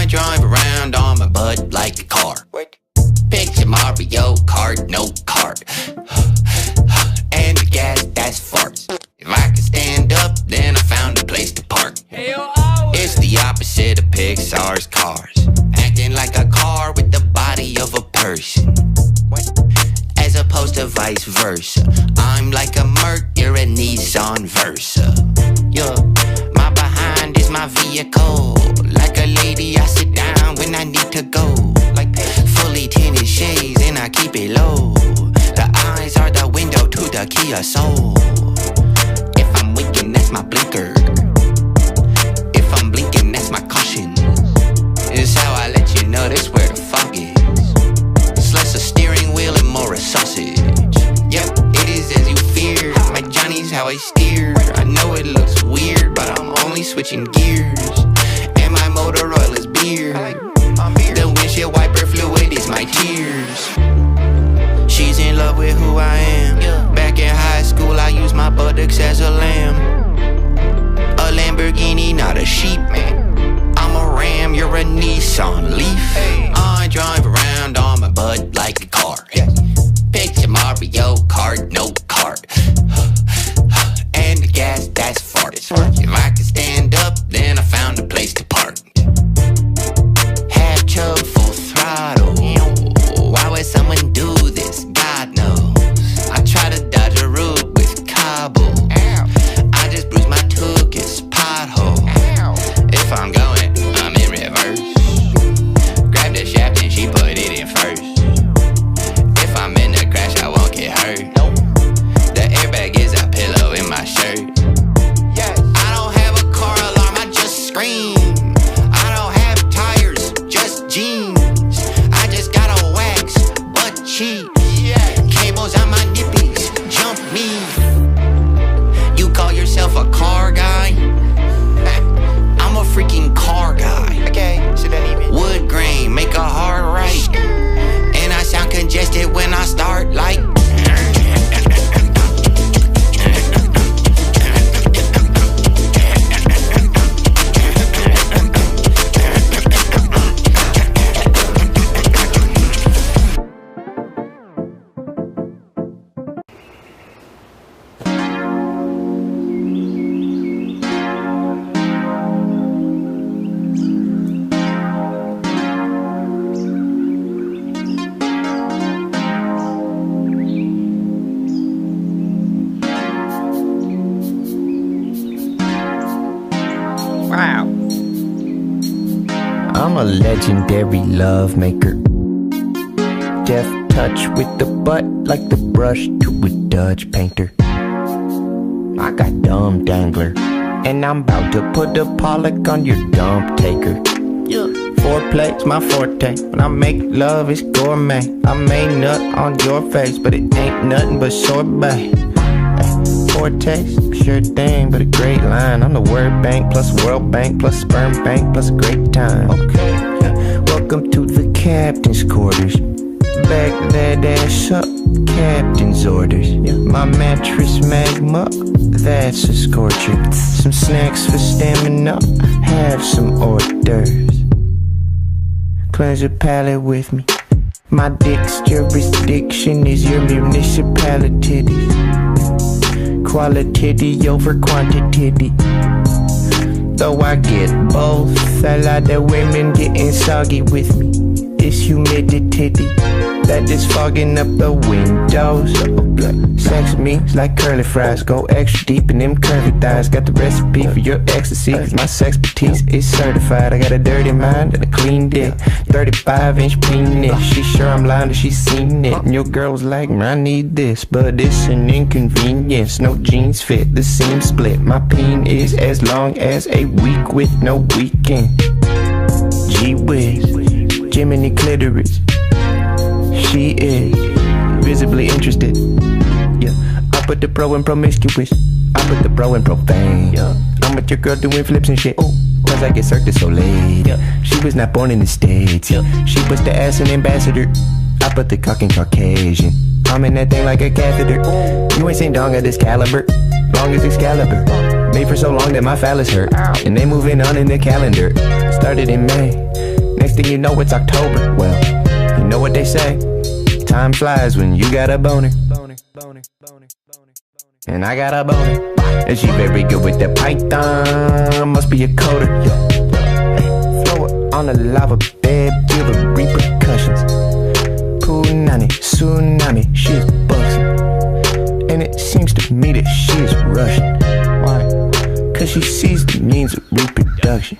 drive around on my butt like a car. Picture Mario Kart, no cart. And the gas, that's farts. If I could stand up, then I found a place to park. It's the opposite of Pixar's Cars. Acting like a car with the body of a person, as opposed to vice versa. I'm like a Merc, you're a Nissan Versa. Yeah, my behind is my vehicle. Like a lady, I sit down when I need to go. Like fully tinted shades and I keep it low. The eyes are the window to the Kia Soul. If I'm winking, that's my blinker. If I'm blinking, that's my caution. This is how I let you know this where the fog is. It's less a steering wheel and more a sausage. Yep, it is as you fear. My Johnny's how I steer. I know it looks weird, but I'm only switching gears. And my motor oil is beer. The windshield wiper fluid is my tears. She's in love with who I am. Back in high school, I used my buttocks as a lamb. A Lamborghini, not a sheep. I'm a Ram, you're a Nissan Leaf. I drive around on my butt like a car. Picture Mario Kart, no cart. And the gas, that's farts. If I could stand up, then I found a place to park. Half chub, full throttle. Why would someone do this? God knows. I try to dodge a route with cobble. I just bruised my tuchus pothole. If I'm going, I'm in reverse. Grab the shaft and she put it in first. If I'm in the crash, I won't get hurt. The airbag is a pillow in my shirt. I don't have a car alarm, I just scream. I don't have tires, just jeans. I just got a wax, butt cheek. Cables on my nippies, jump me. You call yourself a car guy? I'm a freaking car guy. Okay, so that even wood grain, make a hard right. And I sound congested when I start like. I'm a legendary love maker. Deft touch with the butt like the brush to a Dutch painter. I got dumb dangler, and I'm about to put a Pollock on your dump taker. Foreplay's my forte. When I make love, it's gourmet. I may nut on your face, but it ain't nothing but sorbet. Foretaste, sure thing, but a great line. I'm the word bank plus World Bank plus sperm bank plus a great time. Okay, welcome to the captain's quarters. Back that ass up, captain's orders. My mattress magma, that's a scorcher. Some snacks for stamina, have some hors d'oeuvres. Cleanse your palate with me. My dick's jurisdiction is your municipality. Quality over quantity. Though I get both, a lot of women getting soggy with me. It's humidity that is fogging up the windows. Sex means like curly fries. Go extra deep in them curvy thighs. Got the recipe for your ecstasy, cause my sexpertise is certified. I got a dirty mind and a clean dick, 35-inch penis. She sure I'm lying that she's seen it. And your girl was like, I need this, but it's an inconvenience. No jeans fit, the seam split. My peen is as long as a week with no weekend. Gee whiz, Jiminy clitoris. She is visibly interested. Yeah, I put the pro in promiscuous. I put the pro in profane. Yeah, I'm with your girl doing flips and shit. Cause I get Cirque du Soleil. Yeah, she was not born in the States. Yeah, she puts the ass in ambassador. I put the cock in Caucasian. I'm in that thing like a catheter. You ain't seen dong of this caliber. Long as Excalibur. Made for so long that my phallus hurt. And they moving on in the calendar. Started in May. Next thing you know, it's October. Well, you know what they say, time flies when you got a boner. And I got a boner. And she very good with that python, must be a coder. Hey, throw it on the lava bed, feel the repercussions. Punani, tsunami, she is buzzing. And it seems to me that she is Russian. Why? Cause she sees the means of reproduction.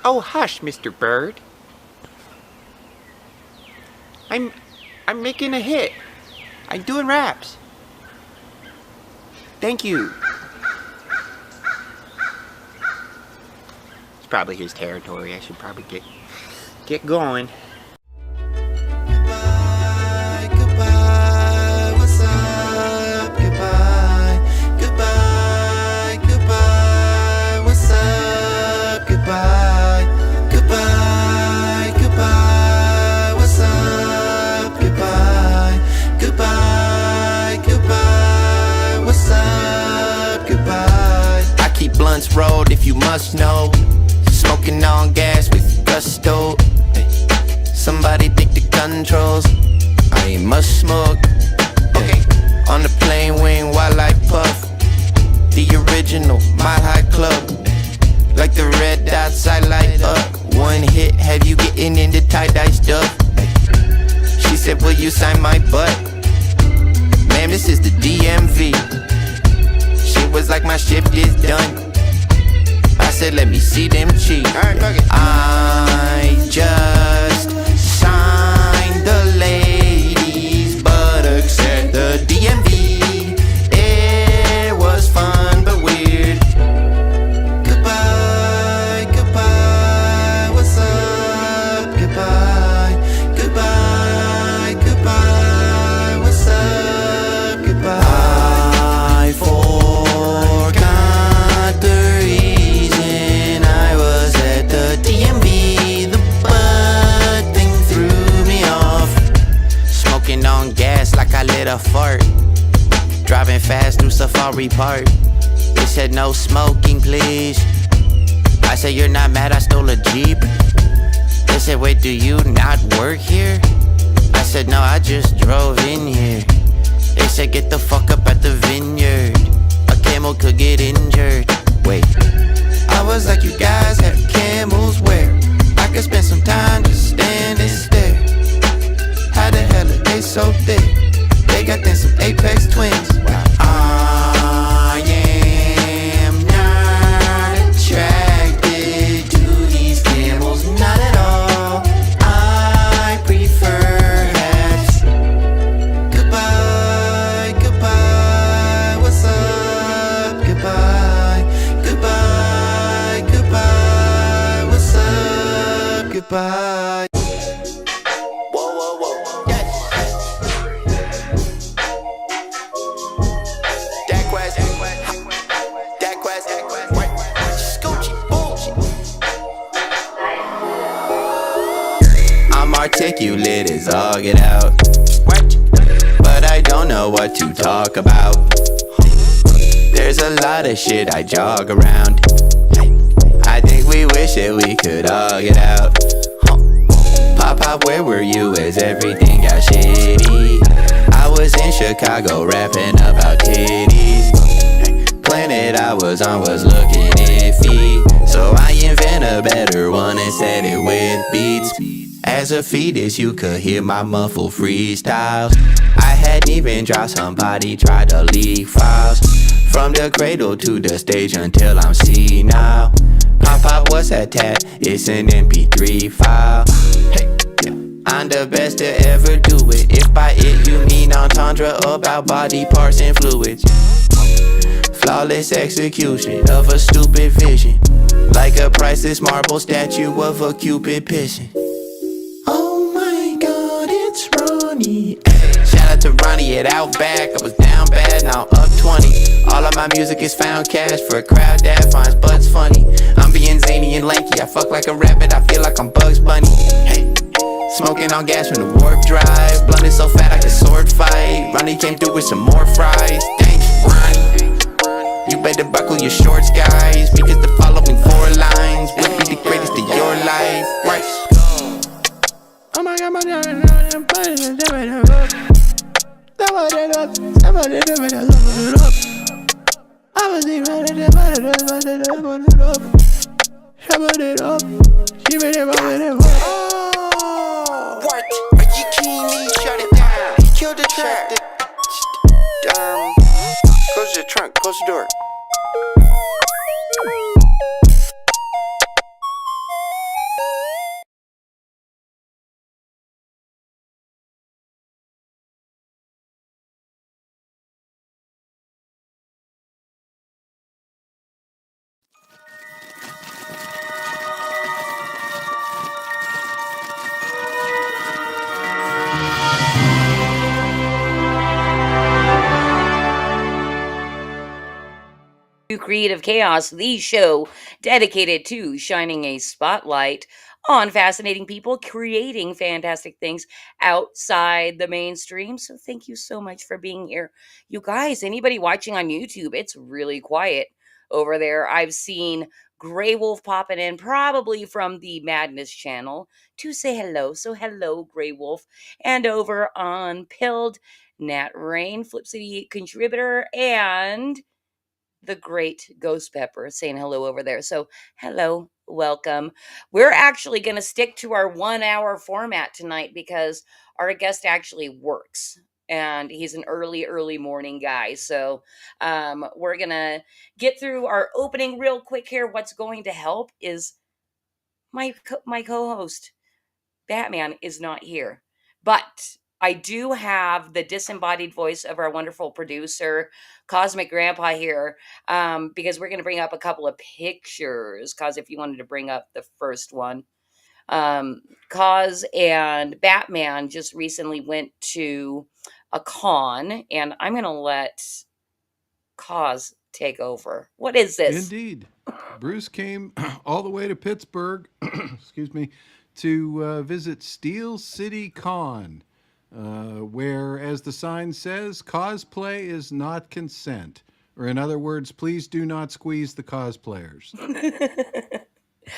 Oh, hush, Mr. Bird. I'm making a hit. I'm doing raps. Thank you. It's probably his territory. I should probably get going. Goodbye, goodbye, what's up? Goodbye, goodbye, goodbye, what's up? Goodbye, goodbye, goodbye, what's up? Goodbye, goodbye, goodbye, what's up? Goodbye. I keep blunts rolled if you must know. Smoking on gas with gusto. Somebody take the controls. I ain't much smoke. Okay. On the plane wing while I puff. The original Mile High Club. Like the red dots I light up. One hit have you getting into tie-dye stuff. She said, will you sign my butt? Ma'am, this is the DMV. She was like, my shift is done. I said, let me see them cheeks. Alright, fuck it. I just signed the ladies' buttocks at the DMV. It was fun but weird. Goodbye, goodbye, what's up? Goodbye, goodbye, goodbye, what's up? Goodbye. I forgot the reason I was at the DMV. The butt thing threw me off. Smoking on gas like I lit a fart. Driving fast through Safari Park. They said no smoking, please. I said, you're not mad I stole a Jeep? They said, wait, do you not work here? I said, no, I just drove in here. They said, get the fuck up at the vineyard. A camel could get injured. Wait, I was like, you guys have camels where I could spend some time just stand and stare. How the hell are they so thick? They got them some Apex Twins. I am not attracted to these camels, not at all. I prefer hats. Goodbye, goodbye, what's up? Goodbye, goodbye, goodbye, what's up? Goodbye. Whoa, whoa, whoa. Yes. Dak West. Dak West. Scoochie Boochie. I'm articulate as all get out. But I don't know what to talk about. There's a lot of shit I jog around. I think we wish that we could all get out. Pop, where were you as everything got shitty? I was in Chicago rapping about titties. Planet I was on was looking iffy, so I invent a better one and said it with beats. As a fetus you could hear my muffled freestyles. I hadn't even dropped, somebody tried to leak files. From the cradle to the stage until I'm senile. Pop, what's that tat? It's an MP3 file. Hey, I'm the best to ever do it. If by it you mean entendre about body parts and fluids. Flawless execution of a stupid vision, like a priceless marble statue of a cupid pissing. Oh my god, it's Ronnie. Shout out to Ronnie at Outback. I was down bad, now up 20. All of my music is found cash for a crowd that finds butts funny. I'm being zany and lanky, I fuck like a rabbit, I feel like I'm Bugs Bunny. Hey, smoking on gas from the warp drive. Blunt is so fat I could sword fight. Ronnie came through with some more fries. Thanks, Ronnie. You better buckle your shorts, guys, because the following 4 lines would be Price. Oh my god, my god, What? Are you keen? Shut it down. He killed the track. Close the trunk. Close the door. Creative Chaos, the show dedicated to shining a spotlight on fascinating people creating fantastic things outside the mainstream. So thank you so much for being here. You guys, anybody watching on YouTube, it's really quiet over there. I've seen Grey Wolf popping in, probably from the Madness channel, to say hello. So hello, Grey Wolf. And over on Pilled, Nat Rain, Flip City contributor, and the great Ghost Pepper saying hello over there. So, hello, welcome. We're actually going to stick to our 1 hour format tonight because our guest actually works and he's an early morning guy. So, we're going to get through our opening real quick here. What's going to help is my co-host Batman is not here. But I do have the disembodied voice of our wonderful producer, Cosmic Grandpa, here, because we're going to bring up a couple of pictures. Cos, if you wanted to bring up the first one, Cos and Batman just recently went to a con, and I'm going to let Cos take over. What is this? Indeed. Bruce came all the way to Pittsburgh, excuse me, to visit Steel City Con, where, as the sign says, cosplay is not consent. Or, in other words, please do not squeeze the cosplayers.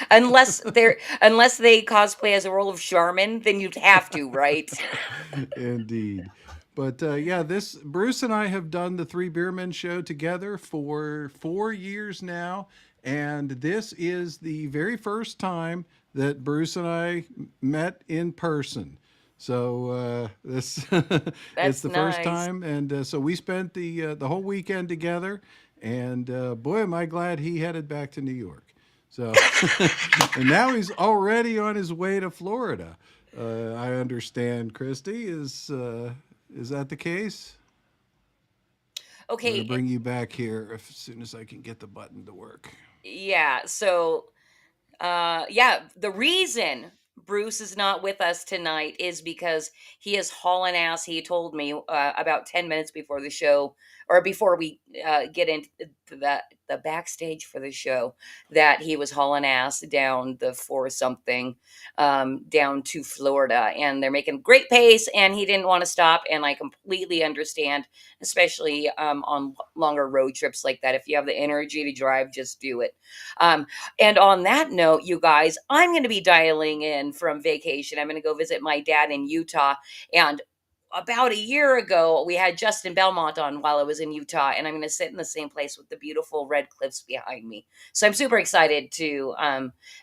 unless they cosplay as a role of Charmin, then you'd have to, right? Indeed. But yeah, this Bruce and I have done the Three Beermen show together for 4 years now, and this is the very first time that Bruce and I met in person. So this it's the first Nice. time, and so we spent the whole weekend together. And boy, am I glad he headed back to New York. So, and now he's already on his way to Florida. I understand, Christy. Is that the case? I'm going to Okay, bring you back here as soon as I can get the button to work. yeah. So, yeah, the reason Bruce is not with us tonight is because he is hauling ass. He told me about 10 minutes before the show, or before we get into the backstage for the show, that he was hauling ass down the four something down to Florida. And they're making great pace, and he didn't want to stop. And I completely understand, especially on longer road trips like that. If you have the energy to drive, just do it. Um, and on that note, you guys, I'm going to be dialing in from vacation. I'm going to go visit my dad in Utah. And about a year ago, we had Justin Belmont on while I was in Utah, and I'm going to sit in the same place with the beautiful red cliffs behind me. So I'm super excited to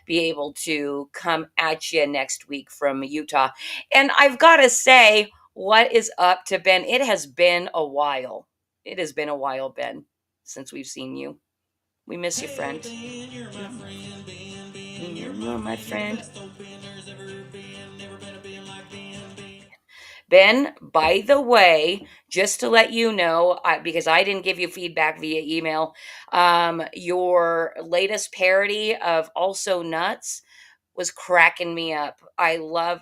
be able to come at you next week from Utah. And I've got to say, what is up to Ben? It has been a while. It has been a while, Ben, since we've seen you. We miss you, friend. You're my friend. Ben, by the way, just to let you know, because I didn't give you feedback via email, your latest parody of Also Nuts was cracking me up. I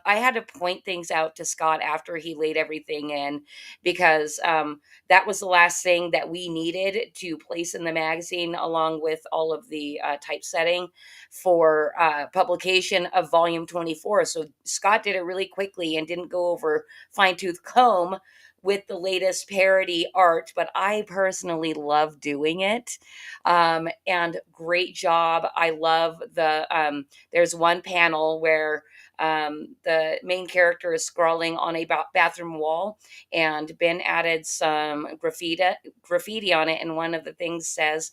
had to point things out to Scott after he laid everything in, because that was the last thing that we needed to place in the magazine, along with all of the typesetting for publication of volume 24. So Scott did it really quickly and didn't go over fine tooth comb with the latest parody art, but I personally love doing it. And great job. I love there's one panel where the main character is scrawling on a bathroom wall, and Ben added some graffiti on it, and one of the things says,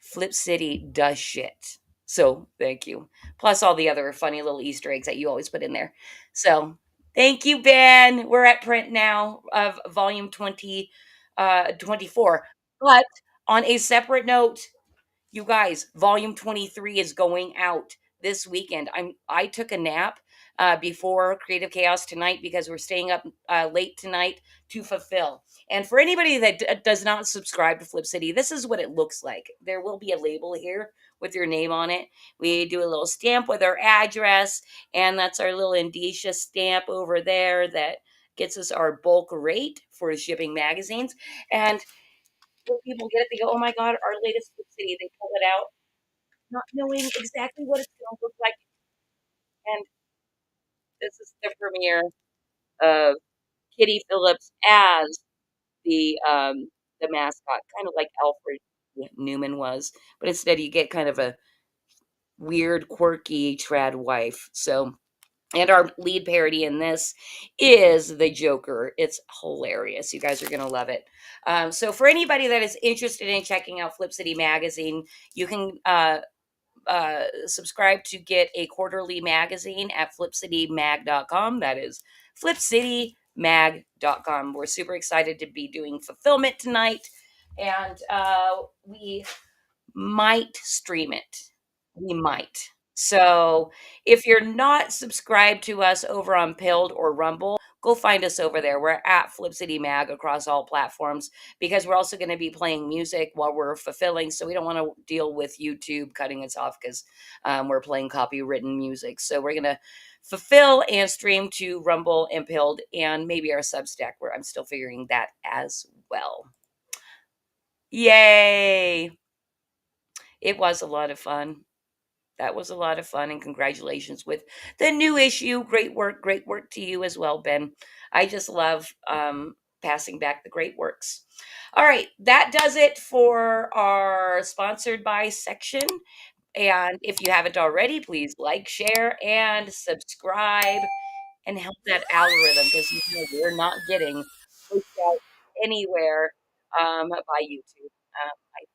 Flip City does shit. So thank you. Plus all the other funny little Easter eggs that you always put in there. So thank you, Ben. We're at print now of volume 24. But on a separate note, you guys, volume 23 is going out this weekend. I took a nap before Creative Chaos tonight because we're staying up late tonight to fulfill. And for anybody that does not subscribe to Flip City, this is what it looks like. There will be a label here with your name on it. We do a little stamp with our address, and that's our little indicia stamp over there that gets us our bulk rate for shipping magazines. And when people get it, they go, "Oh my God, our latest Flip City." They pull it out, not knowing exactly what it's going to look like. And this is the premiere of Kitty Phillips as the mascot, kind of like Alfred Newman was, but instead you get kind of a weird, quirky trad wife. So, and our lead parody in this is the Joker. It's hilarious. You guys are going to love it. So for anybody that is interested in checking out Flip City Magazine, you can subscribe to get a quarterly magazine at flipcitymag.com. That is flipcitymag.com. We're super excited to be doing fulfillment tonight, and we might stream it. We might. So if you're not subscribed to us over on Pilled or Rumble, go find us over there. We're at Flip City Mag across all platforms, because we're also going to be playing music while we're fulfilling. So we don't want to deal with YouTube cutting us off because we're playing copywritten music. So we're going to fulfill and stream to Rumble and Pilled and maybe our Substack, where I'm still figuring that as well. Yay! It was a lot of fun. That was a lot of fun, and congratulations with the new issue. Great work to you as well, Ben. I just love passing back the great works. All right, that does it for our sponsored by section. And if you haven't already, please like, share, and subscribe, and help that algorithm, because you know we're not getting pushed out anywhere by YouTube.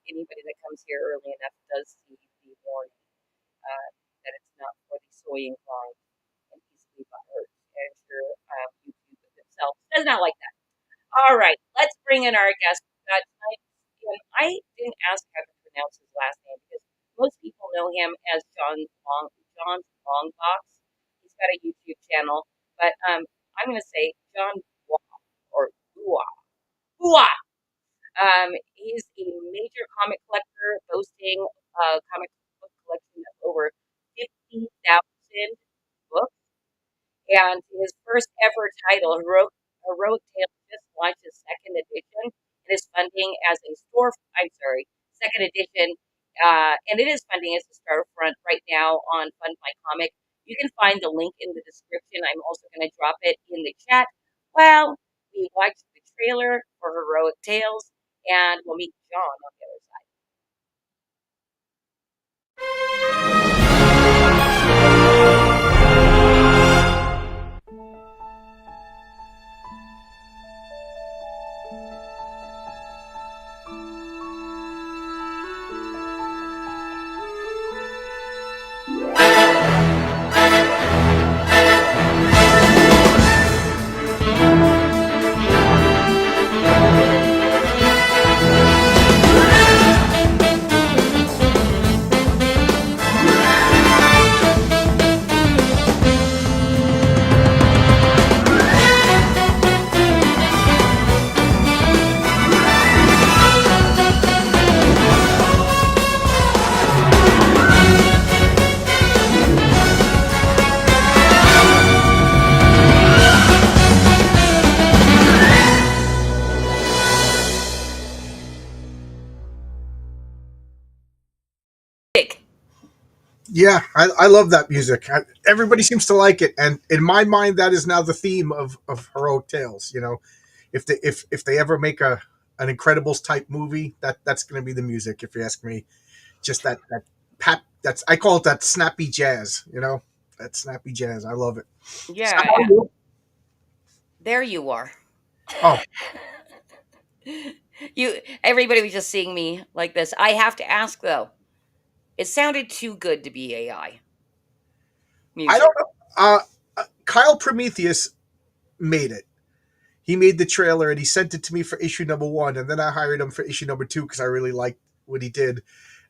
Anybody that comes here early enough does see the warning. That it's not for the soy inclined and easily butthurt. And sure, YouTube themselves does not like that. All right, let's bring in our guest tonight. And I didn't ask how to pronounce his last name because most people know him as John's Longbox. He's got a YouTube channel, but I'm going to say John Bua or Bua. Bua. He's a major comic collector, boasting a comic book collection of over 50,000 books. And his first ever title, Heroic Tales, just launched his second edition. It is funding as a second edition, and it is funding as a storefront right now on Fund My Comic. You can find the link in the description. I'm also going to drop it in the chat. Well, we watched the trailer for Heroic Tales, and we'll meet John on the other side. Yeah, I love that music. Everybody seems to like it, and in my mind, that is now the theme of Heroic Tales. You know, if they ever make an Incredibles type movie, that's going to be the music. If you ask me, just that pat. That's I call it that snappy jazz. You know, that snappy jazz. I love it. So Yeah, how are you? there you are. Oh, Everybody was just seeing me like this. I have to ask though. It sounded too good to be AI I music. don't know. Kyle Prometheus made it. He made the trailer and he sent it to me for issue number one, and then I hired him for issue number two because I really liked what he did.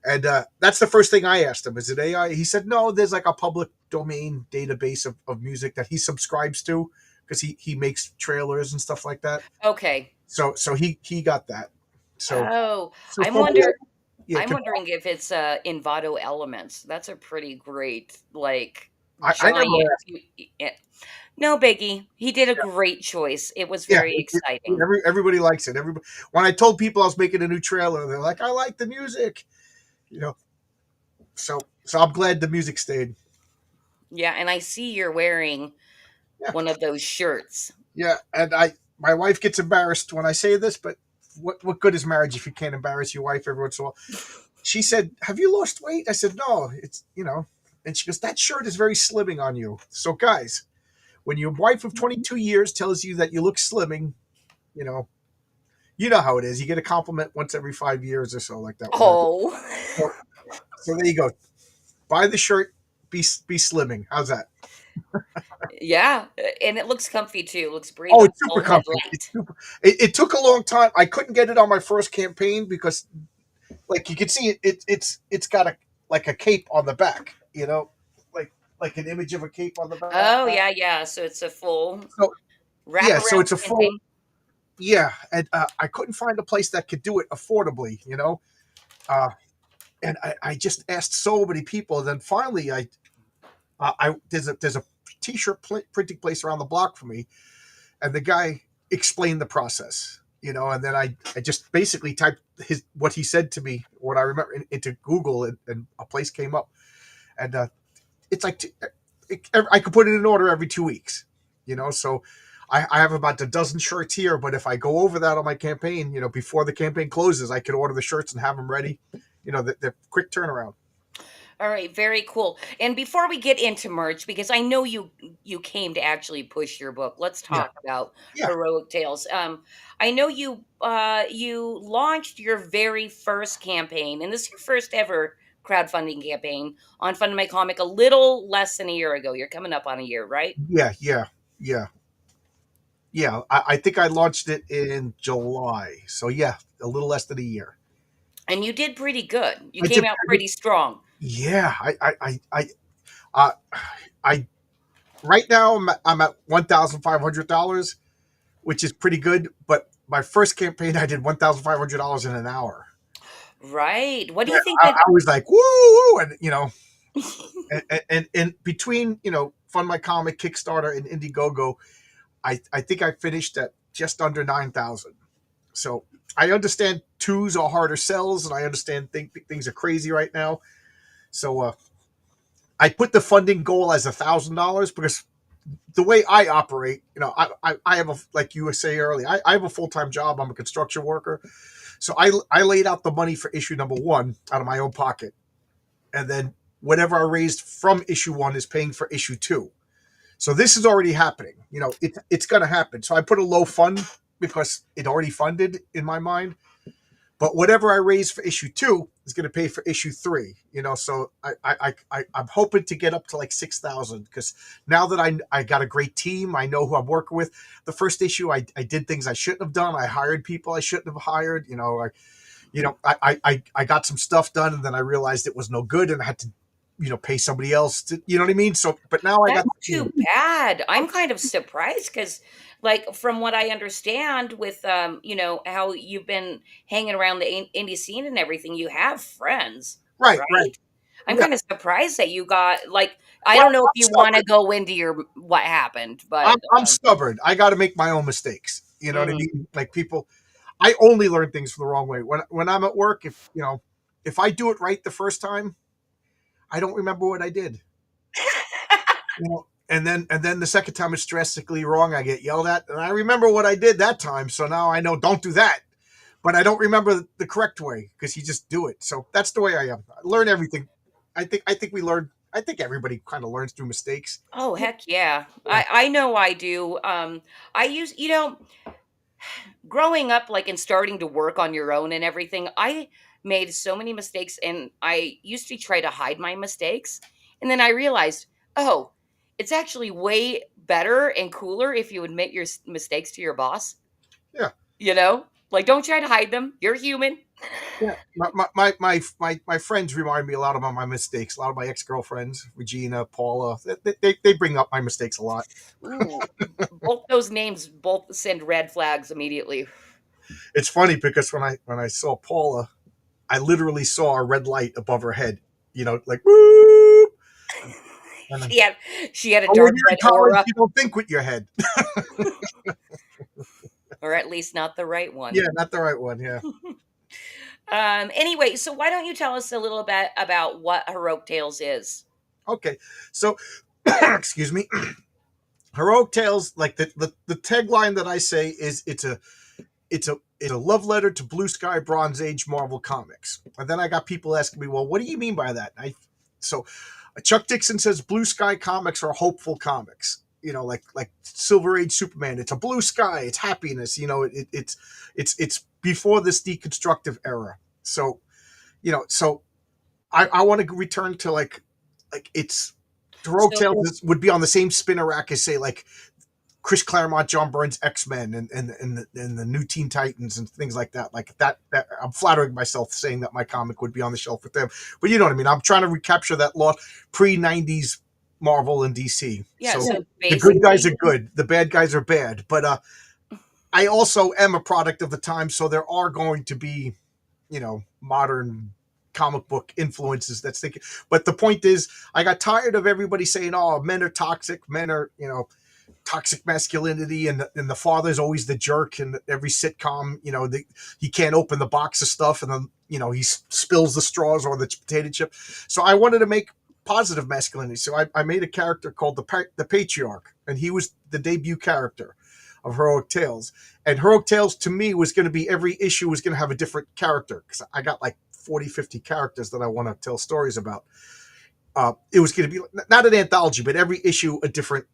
And that's the first thing I asked him: is it AI? He said no. There's like a public domain database of music that he subscribes to because he makes trailers and stuff like that. Okay. So he got that. So Oh, so I'm from there, wonder yeah, I'm wondering if it's Envato Elements. That's a pretty great like I never giant. asked. No biggie. He did a great choice. It was Yeah, very exciting. everybody likes it. Everybody. When I told people I was making a new trailer, they're like, "I like the music," you know. So I'm glad the music stayed. Yeah, and I see you're wearing Yeah. one of those shirts. Yeah, and my wife gets embarrassed when I say this, but what good is marriage if you can't embarrass your wife every once in a while? She said, "Have you lost weight?" I said, "No, it's And she goes, "That shirt is very slimming on you." So guys, when your wife of 22 years tells you that you look slimming, you know, you know how it is. You get a compliment once every 5 years or so, like that. With her. Oh. So, so there you go. Buy the shirt. Be slimming. How's that? Yeah, and it looks comfy too. It looks Oh, it's super breathable and comfy. light. It took a long time. I couldn't get it on my first campaign because like you can see it's got a like a cape on the back, like an image of a cape on the back. Oh, yeah, yeah. So it's a full So yeah, so wraparound it's a full campaign. yeah, and I couldn't find a place that could do it affordably, uh, and I just asked so many people. And then finally, I there's a t-shirt printing place around the block for me, and the guy explained the process, and then I just basically typed what he said to me, what I remember, into Google, and a place came up, and it's like I could put it in order every 2 weeks, so I have about a dozen shirts here, but if I go over that on my campaign, before the campaign closes, I can order the shirts and have them ready. They're quick turnaround. All right, very cool. And before we get into merch, because I know you came to actually push your book, let's Yeah, talk about yeah, Heroic Tales. I know you launched your very first campaign, and this is your first ever crowdfunding campaign on Fund My Comic a little less than a year ago. You're coming up on a year, right? yeah, yeah, yeah, yeah. I think I launched it in July, so yeah, a little less than a year. And you did pretty good. You I came did, out pretty strong. yeah. Uh, I right now I'm at $1,500, which is pretty good. But my first campaign, I did $1,500 in an hour. Right. What do Yeah, you think that I was like, woo, woo, and and between Fund My Comic, Kickstarter, and Indiegogo, I think I finished at just under 9,000. So I understand twos are harder sells, and I understand things are crazy right now. So I put the funding goal as $1,000 because the way I operate, I have like you were saying earlier, I have a full time job. I'm a construction worker, so I laid out the money for issue number one out of my own pocket, and then whatever I raised from issue one is paying for issue two. So this is already happening. It's going to happen. So I put a low fund because it already funded in my mind. But whatever I raise for issue two is going to pay for issue three. So I'm hoping to get up to like 6,000 because now that I got a great team, I know who I'm working with. The first issue, I did things I shouldn't have done. I hired people I shouldn't have hired. I got some stuff done, and then I realized it was no good, and I had to pay somebody else to, you know what I mean? So, but now I got, That's too bad. I'm kind of surprised because, like, from what I understand, with how you've been hanging around the indie scene and everything, you have friends, right, right. right? I'm Yeah. kind of surprised that you got like. I Well, don't know if I'm you want to stubborn. go into your what happened, I'm, but I'm stubborn. I got to make my own mistakes. You know what I mhm. mean? Like people, I only learn things from the wrong way. When I'm at work, if I do it right the first time, I don't remember what I did. And then the second time it's drastically wrong, I get yelled at, and I remember what I did that time. So now I know don't do that. But I don't remember the correct way because you just do it. So that's the way I am. I learn everything. I think we learn. I think everybody kind of learns through mistakes. Oh, heck yeah. I know I do. I use, growing up, like, and starting to work on your own and everything, I made so many mistakes, and I used to try to hide my mistakes. And then I realized, oh, it's actually way better and cooler if you admit your mistakes to your boss. Yeah. Like, don't try to hide them. You're human. Yeah, my friends remind me a lot about my mistakes. A lot of my ex-girlfriends, Regina, Paula, they bring up my mistakes a lot. Ooh, both those names both send red flags immediately. It's funny because when I saw Paula, I literally saw a red light above her head. Like woo. And She had a when dark you're in red college, aura, you don't think with your head. or at least not the right one. Yeah, not the right one. Yeah. Anyway, so why don't you tell us a little bit about what Heroic Tales is? Okay. So, excuse me. Heroic Tales, like the tagline that I say is it's a love letter to Blue Sky Bronze Age Marvel Comics. And then I got people asking me, well, what do you mean by that? So Chuck Dixon says Blue Sky comics are hopeful comics. Like Silver Age Superman. It's a blue sky. It's happiness. It's before this deconstructive era. So, so I want to return to like it's Heroic Tales would be on the same spinner rack as say like Chris Claremont, John Byrne's X-Men and the New Teen Titans and things like that. Like that I'm flattering myself saying that my comic would be on the shelf with them. But you know what I mean? I'm trying to recapture that lost pre-90s Marvel and DC. Yeah, so the basically, good guys are good, the bad guys are bad. But I also am a product of the time, so there are going to be, modern comic book influences that's thinking. But the point is, I got tired of everybody saying, "Oh, men are toxic, men are, toxic masculinity, and the father's always the jerk." And every sitcom, he can't open the box of stuff, and then he spills the straws or the potato chip. So I wanted to make positive masculinity. So I made a character called the Patriarch, and he was the debut character of Heroic Tales. And Heroic Tales to me was going to be every issue was going to have a different character because I got like 40, 50 characters that I want to tell stories about. It was going to be not an anthology, but every issue a different.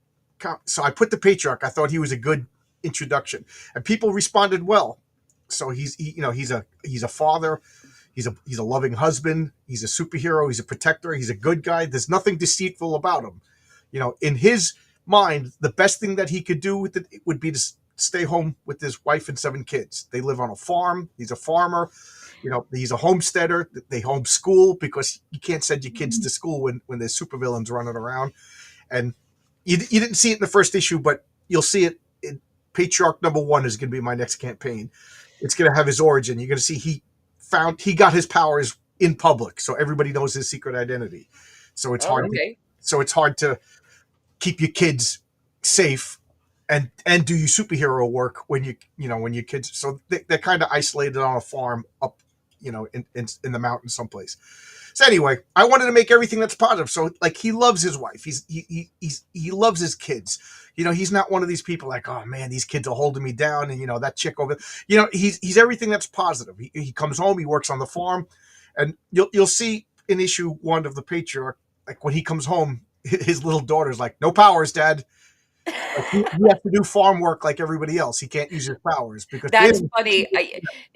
So I put the Patriarch. I thought he was a good introduction, and people responded well. So he's a father. He's a loving husband. He's a superhero. He's a protector. He's a good guy. There's nothing deceitful about him. In his mind, the best thing that he could do with it would be to stay home with his wife and 7 kids. They live on a farm. He's a farmer. He's a homesteader. They homeschool because you can't send your kids to school when there's supervillains running around. And you didn't see it in the first issue, but you'll see it in Patriarch #1 is going to be my next campaign. It's going to have his origin. You're going to see he got his powers in public, so everybody knows his secret identity. So it's hard. Okay. It's hard to keep your kids safe and do your superhero work when when your kids. So they're kind of isolated on a farm up, in the mountains someplace. So anyway, I wanted to make everything that's positive. So like he loves his wife. He loves his kids. He's not one of these people like, oh man, these kids are holding me down. And that chick over, he's everything that's positive. He comes home, he works on the farm, and you'll see in issue 1 of the Patriarch, like when he comes home, his little daughter's like, no powers, Dad. Like, he has to do farm work like everybody else. He can't use his powers because That's funny.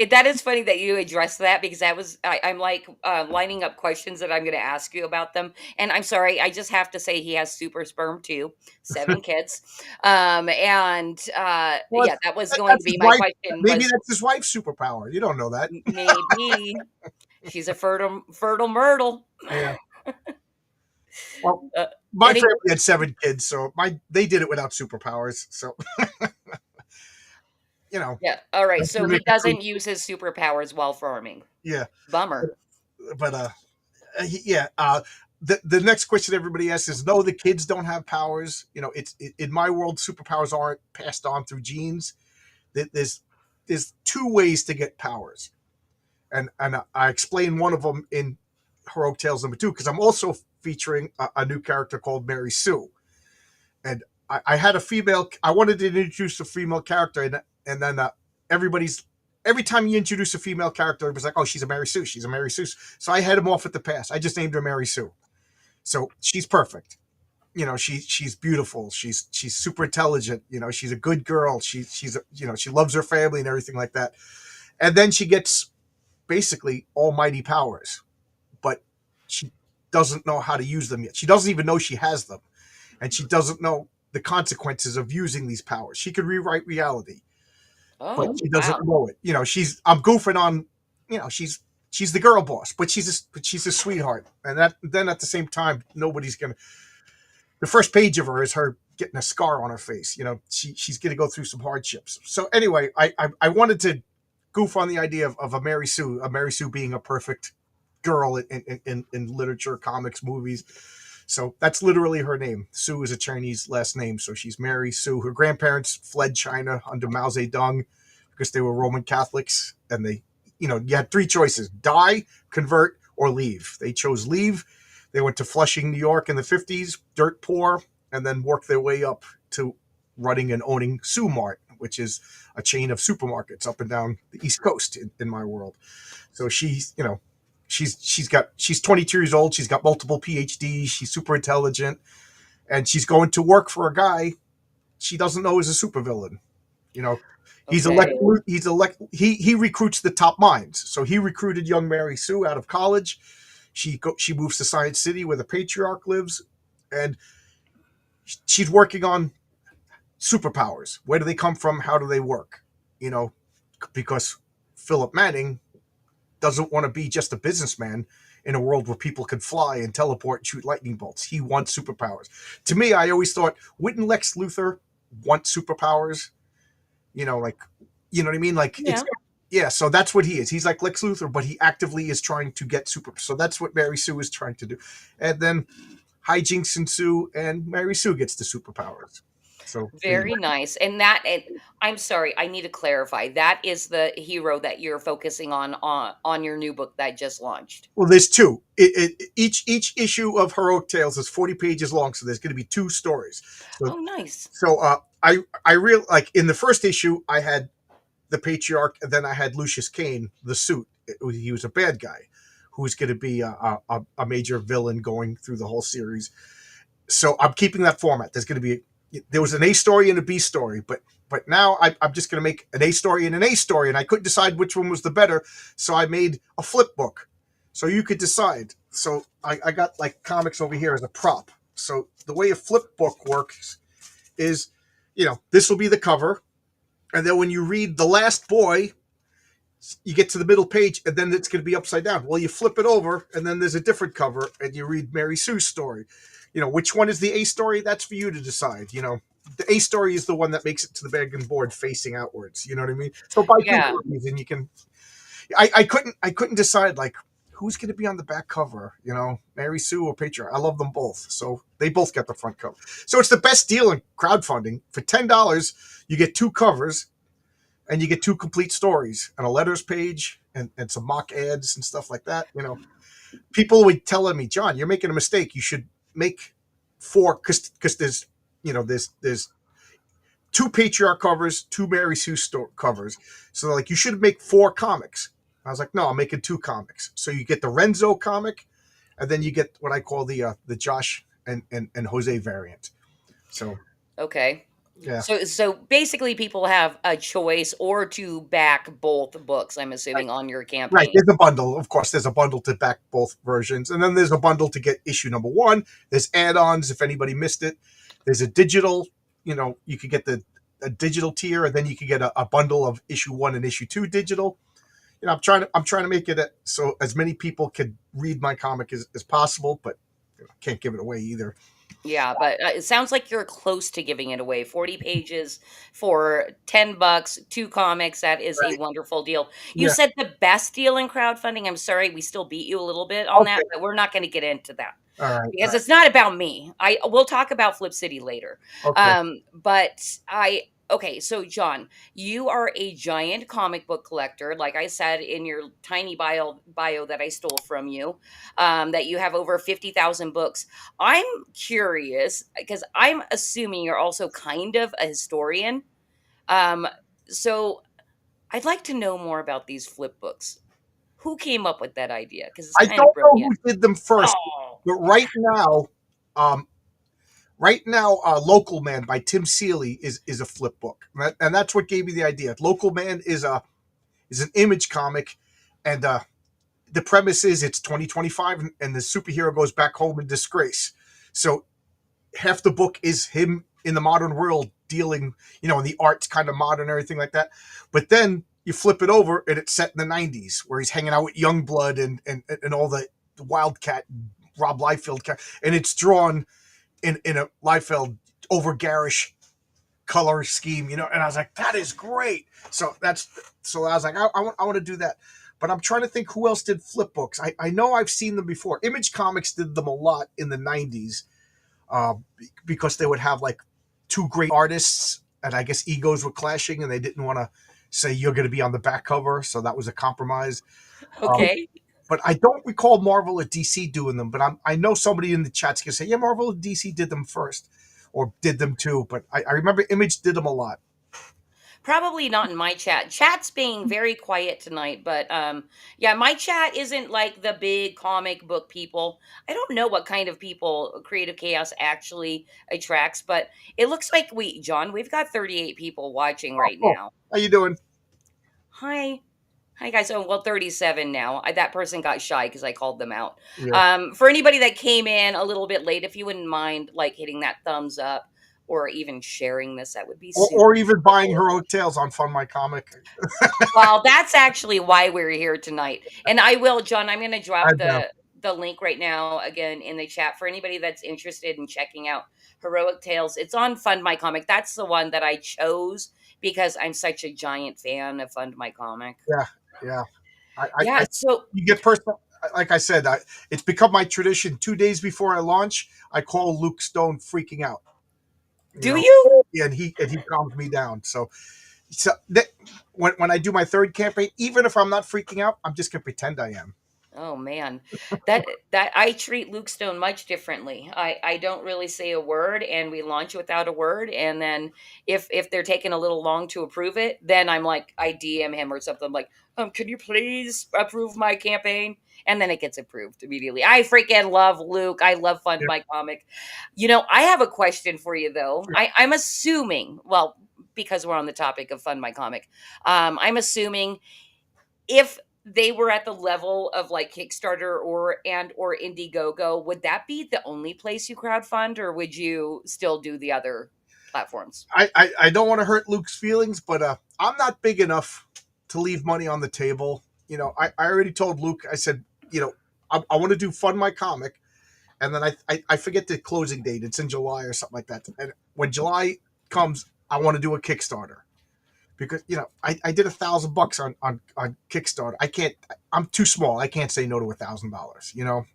That is funny that you addressed that because I'm like lining up questions that I'm going to ask you about them. And I'm sorry, I just have to say he has super sperm too, 7 kids. Well, Yeah, that was going to be my question. Maybe that's his wife's superpower. You don't know that. Maybe she's a fertile myrtle. Yeah. Well, my family had 7 kids, so they did it without superpowers. So, Yeah. All right. So he doesn't use his superpowers while farming. Yeah. Bummer. But yeah. The next question everybody asks is, no, the kids don't have powers. In my world, superpowers aren't passed on through genes. There's 2 ways to get powers, and I explain one of them in Heroic Tales #2 because I'm also featuring a new character called Mary Sue. And I had a female. I wanted to introduce a female character, and then every time you introduce a female character, it was like, oh, she's a Mary Sue. She's a Mary Sue. So I had him off at the pass. I just named her Mary Sue. So she's perfect. You know, she's beautiful. She's super intelligent. You know, she's a good girl. She's you know, she loves her family and everything like that. And then she gets basically almighty powers, but she doesn't know how to use them yet. She doesn't even know she has them, and she doesn't know the consequences of using these powers. She could rewrite reality, but she doesn't know it. You know, I'm goofing on, you know, she's the girl boss, but she's a sweetheart. And then at the same time, nobody's gonna. The first page of her is her getting a scar on her face. You know, she's gonna go through some hardships. So anyway, I wanted to goof on the idea of a Mary Sue being a perfect girl in literature, comics, movies. So that's literally her name. Sue is a Chinese last name, so she's Mary Sue. Her grandparents fled China under Mao Zedong because they were Roman Catholics, and they, you know, you had three choices: die, convert, or leave. They chose leave. They went to Flushing, New York in the 50s, dirt poor, and then worked their way up to running and owning Sue Mart, which is a chain of supermarkets up and down the East Coast in my world. So she's, you know, she's 22 years old. She's got multiple PhDs. She's super intelligent, and she's going to work for a guy she doesn't know is a supervillain. You know, he recruits the top minds. So he recruited young Mary Sue out of college. She moves to Science City where the patriarch lives, and she's working on superpowers. Where do they come from? How do they work? You know, because Philip Manning doesn't want to be just a businessman in a world where people can fly and teleport and shoot lightning bolts. He wants superpowers. To me, I always thought, wouldn't Lex Luthor want superpowers? You know, like, you know what I mean? Like, yeah, so that's what he is. He's like Lex Luthor, but he actively is trying to get super. So that's what Mary Sue is trying to do. And then hijinks ensue, and Mary Sue gets the superpowers. So Very nice. And I'm sorry, I need to clarify. That is the hero that you're focusing on your new book that just launched. Well, there's two. Each issue of Heroic Tales is 40 pages long, so there's going to be two stories. So, Oh, nice. So like in the first issue, I had the patriarch, and then I had Lucius Kane, the suit. He was a bad guy who's going to be a major villain going through the whole series. So I'm keeping that format. There was an A story and a B story, but now I'm just going to make an A story and an A story, and I couldn't decide which one was the better, so I made a flip book, so you could decide. So I got like comics over here as a prop. So the way a flip book works is, you know, this will be the cover, and then when you read The Last Boy, you get to the middle page, and then it's going to be upside down. Well, you flip it over, and then there's a different cover, and you read Mary Sue's story. You know, which one is the A story? That's for you to decide. You know, the A story is the one that makes it to the bag and board facing outwards. You know what I mean? So by two copies, and you can. I couldn't decide like who's going to be on the back cover. You know, Mary Sue or Patriarch. I love them both, so they both get the front cover. So it's the best deal in crowdfunding. For $10, you get two covers, and you get two complete stories and a letters page and some mock ads and stuff like that. You know, people were telling me, John, you're making a mistake. You should make 4 because there's, you know, there's 2 patriarch covers, 2 Mary Sue covers. So like you should make 4 comics. I was like, no, I'm making 2 comics. So you get the Renzo comic, and then you get what I call the Josh and Jose variant. So Okay. yeah. So basically people have a choice or to back both books, I'm assuming, on your campaign. Right, there's a bundle. Of course, there's a bundle to back both versions. And then there's a bundle to get issue number 1. There's add-ons if anybody missed it. There's a digital, you know, you could get a digital tier, and then you could get a bundle of issue 1 and issue 2 digital. You know, I'm trying to make it so as many people could read my comic as possible, but you know, can't give it away either. Yeah, but it sounds like you're close to giving it away. 40 pages for $10, 2 comics. That is a wonderful deal. You said the best deal in crowdfunding. I'm sorry, we still beat you a little bit on that, but we're not going to get into that. All right. Because it's not about me. We'll talk about Flip City later. Okay. But okay, so John, you are a giant comic book collector. Like I said in your tiny bio that I stole from you, that you have over 50,000 books. I'm curious because I'm assuming you're also kind of a historian. Um, so I'd like to know more about these flip books. Who came up with that idea? Because it's I kind of don't know brilliant. who did them first, Oh, but um, Local Man by Tim Seeley is a flip book, and that's what gave me the idea. Local Man is an Image comic, and the premise is it's 2025, and the superhero goes back home in disgrace. So half the book is him in the modern world dealing, and the art's kind of modern, everything like that. But then you flip it over, and it's set in the 90s, where he's hanging out with Youngblood and all the Wildcat, Rob Liefeld, and it's drawn in a Liefeld over garish color scheme, and I was like, that is great. So I was like, I want to do that. But I'm trying to think who else did flip books. I know I've seen them before. Image Comics did them a lot in the 90s, because they would have like two great artists, and I guess egos were clashing, and they didn't want to say you're going to be on the back cover, so that was a compromise. okay. But I don't recall Marvel or DC doing them. But I know somebody in the chat's going to say, yeah, Marvel and DC did them first, or did them too. But I remember Image did them a lot. Probably not in my chat. Chat's being very quiet tonight, but yeah, my chat isn't like the big comic book people. I don't know what kind of people Creative Chaos actually attracts, but it looks like we've got 38 people watching right Oh, now. how you doing? Hi. Hi guys. Oh, well, 37 now. That person got shy because I called them out. Yeah. For anybody that came in a little bit late, if you wouldn't mind like hitting that thumbs up or even sharing this, that would be super Or even buying cool. Heroic Tales on Fund My Comic. Well, that's actually why we're here tonight. And I will, John, I'm going to drop I know. the link right now again in the chat for anybody that's interested in checking out Heroic Tales. It's on Fund My Comic. That's the one that I chose because I'm such a giant fan of Fund My Comic. Yeah. Yeah, so You get personal. Like I said, it's become my tradition. 2 days before I launch, I call Luke Stone freaking out. do you? And he calms me down. So when I do my third campaign, even if I'm not freaking out, I'm just gonna pretend I am. Oh man, that I treat Luke Stone much differently. I don't really say a word, and we launch without a word. And then if they're taking a little long to approve it, then I'm like I DM him or something like, can you please approve my campaign? And then it gets approved immediately. I freaking love Luke. I love Fund Yeah. My Comic. I have a question for you though. I'm assuming, well, because we're on the topic of Fund My Comic, I'm assuming if they were at the level of like Kickstarter or Indiegogo, would that be the only place you crowdfund, or would you still do the other platforms? I don't want to hurt Luke's feelings, but I'm not big enough to leave money on the table. I already told Luke. I said, I want to do Fund My Comic, and then I forget the closing date. It's in July or something like that. And when July comes, I want to do a Kickstarter because I did $1,000 on Kickstarter. I'm too small. I can't say no to $1,000.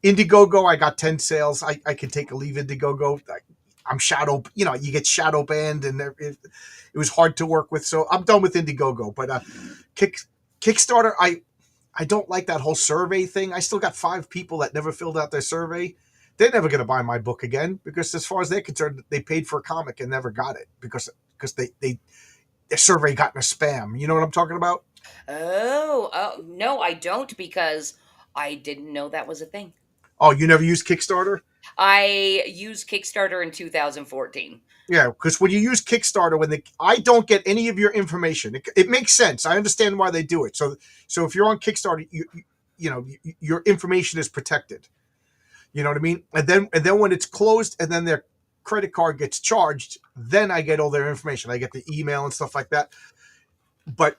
Indiegogo, I got 10 sales. I can take a leave Indiegogo. I'm shadow. You get shadow banned, and it was hard to work with. So I'm done with Indiegogo. But Kickstarter, I don't like that whole survey thing. I still got 5 people that never filled out their survey. They're never going to buy my book again because, as far as they're concerned, they paid for a comic and never got it because their survey got in a spam. You know what I'm talking about? Oh, no, I don't because I didn't know that was a thing. Oh, you never used Kickstarter? I used Kickstarter in 2014. Yeah, because when you use Kickstarter, I don't get any of your information. It makes sense. I understand why they do it. So if you're on Kickstarter, your information is protected. You know what I mean? And then when it's closed, and then their credit card gets charged, then I get all their information. I get the email and stuff like that. But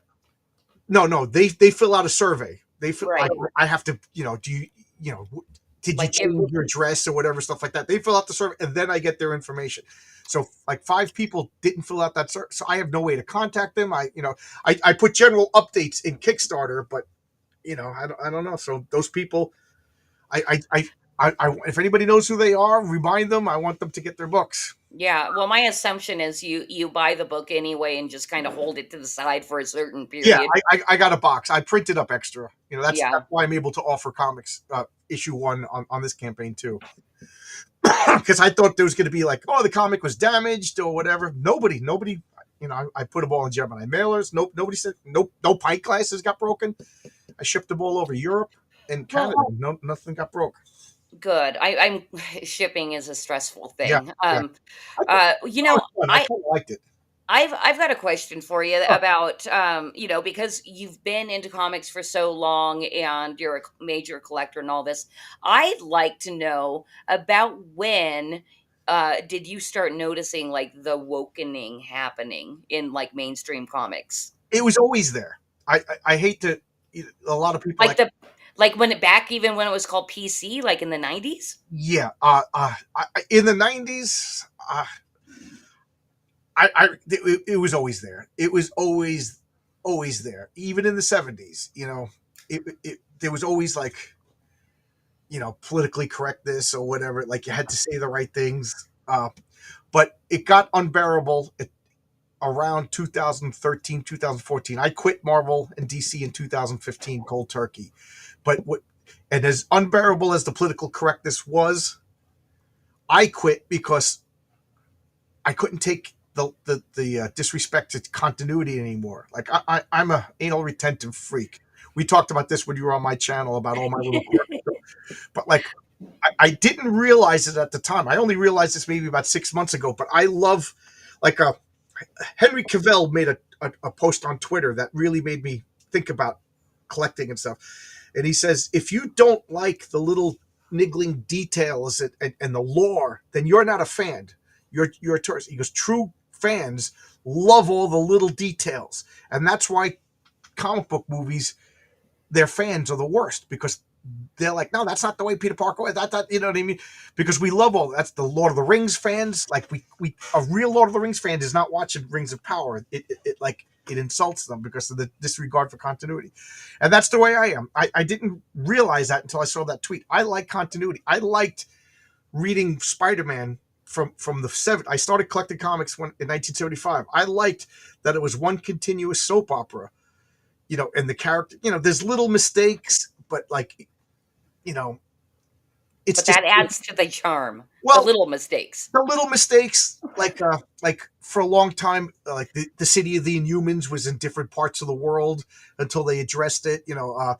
no, they fill out a survey. They fill. Right. I have to. Did you change your address or whatever, stuff like that? They fill out the survey, and then I get their information. So like 5 people didn't fill out that survey, so I have no way to contact them. I put general updates in Kickstarter, but I don't know. So those people, I if anybody knows who they are, remind them. I want them to get their books. Yeah, well, my assumption is you buy the book anyway and just kind of hold it to the side for a certain Yeah, period. I got a box. I printed up extra. You know, Yeah. that's why I'm able to offer comics issue 1 on this campaign too. Because I thought there was going to be like, oh, the comic was damaged or whatever. Nobody. You know, I put them all in Gemini mailers. Nope, nobody said no pint glasses got broken. I shipped them all over Europe and Canada. Well, No, nothing got broke. good. I'm shipping is a stressful Yeah, thing. yeah. I thought You it know, was fun. I I kind of liked it. I've got a question for you Huh. about you know, because you've been into comics for so long and you're a major collector and all this. I'd like to know about when did you start noticing like the wokening happening in like mainstream comics? It was always there. I hate to. A lot of people Like like, the like when it back even when it was called PC, like in the 90s? yeah. In the '90s, it was always there. It was always there. Even in the '70s, you know, there was always like, you know, politically correctness or whatever. Like you had to say the right things. But it got unbearable around 2013, 2014. I quit Marvel and DC in 2015, cold turkey. But what, and as unbearable as the political correctness was, I quit because I couldn't take the disrespect to continuity anymore. Like I'm a anal retentive freak. We talked about this when you were on my channel about all my little quirks. But like I didn't realize it at the time. I only realized this maybe about 6 months ago. But I love like Henry Cavill made a post on Twitter that really made me think about collecting and stuff. And he says, if you don't like the little niggling details and the lore, then you're not a fan. You're a tourist. He goes, true fans love all the little details. And that's why comic book movies, their fans are the worst because they're like, no, that's not the way Peter Parker was. That you know what I mean? Because we love all that's the Lord of the Rings fans. Like we a real Lord of the Rings fan is not watching Rings of Power. It like it insults them because of the disregard for continuity, and that's the way I am. I didn't realize that until I saw that tweet. I like continuity. I liked reading Spider-Man from the seven. I started collecting comics in 1975. I liked that it was one continuous soap opera. You know, and the character. You know, there's little mistakes, but like you know, it's But just that adds to the charm. The well, little mistakes. the little mistakes like for a long time like the city of the Inhumans was in different parts of the world until they addressed it. You know,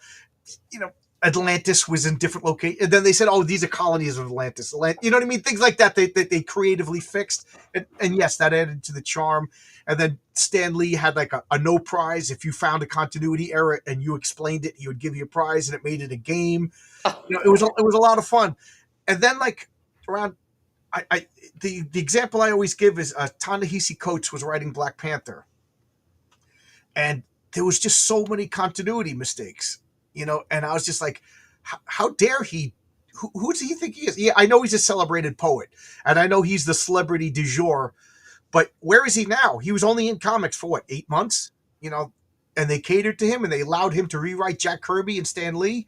Atlantis was in different locations, and then they said, oh, these are colonies of Atlantis. You know what I mean? Things like that they creatively fixed, and yes, that added to the charm. And then Stan Lee had like a no prize. If you found a continuity error and you explained it, he would give you a prize, and it made it a game. You know, it was a lot of fun. And then like around I the example I always give is Ta-Nehisi Coates was writing Black Panther, and there was just so many continuity mistakes, you know. And I was just like, how dare he? Who does he think he is? Yeah, I know he's a celebrated poet, and I know he's the celebrity du jour, but where is he now? He was only in comics for what, 8 months, you know, and they catered to him and they allowed him to rewrite Jack Kirby and Stan Lee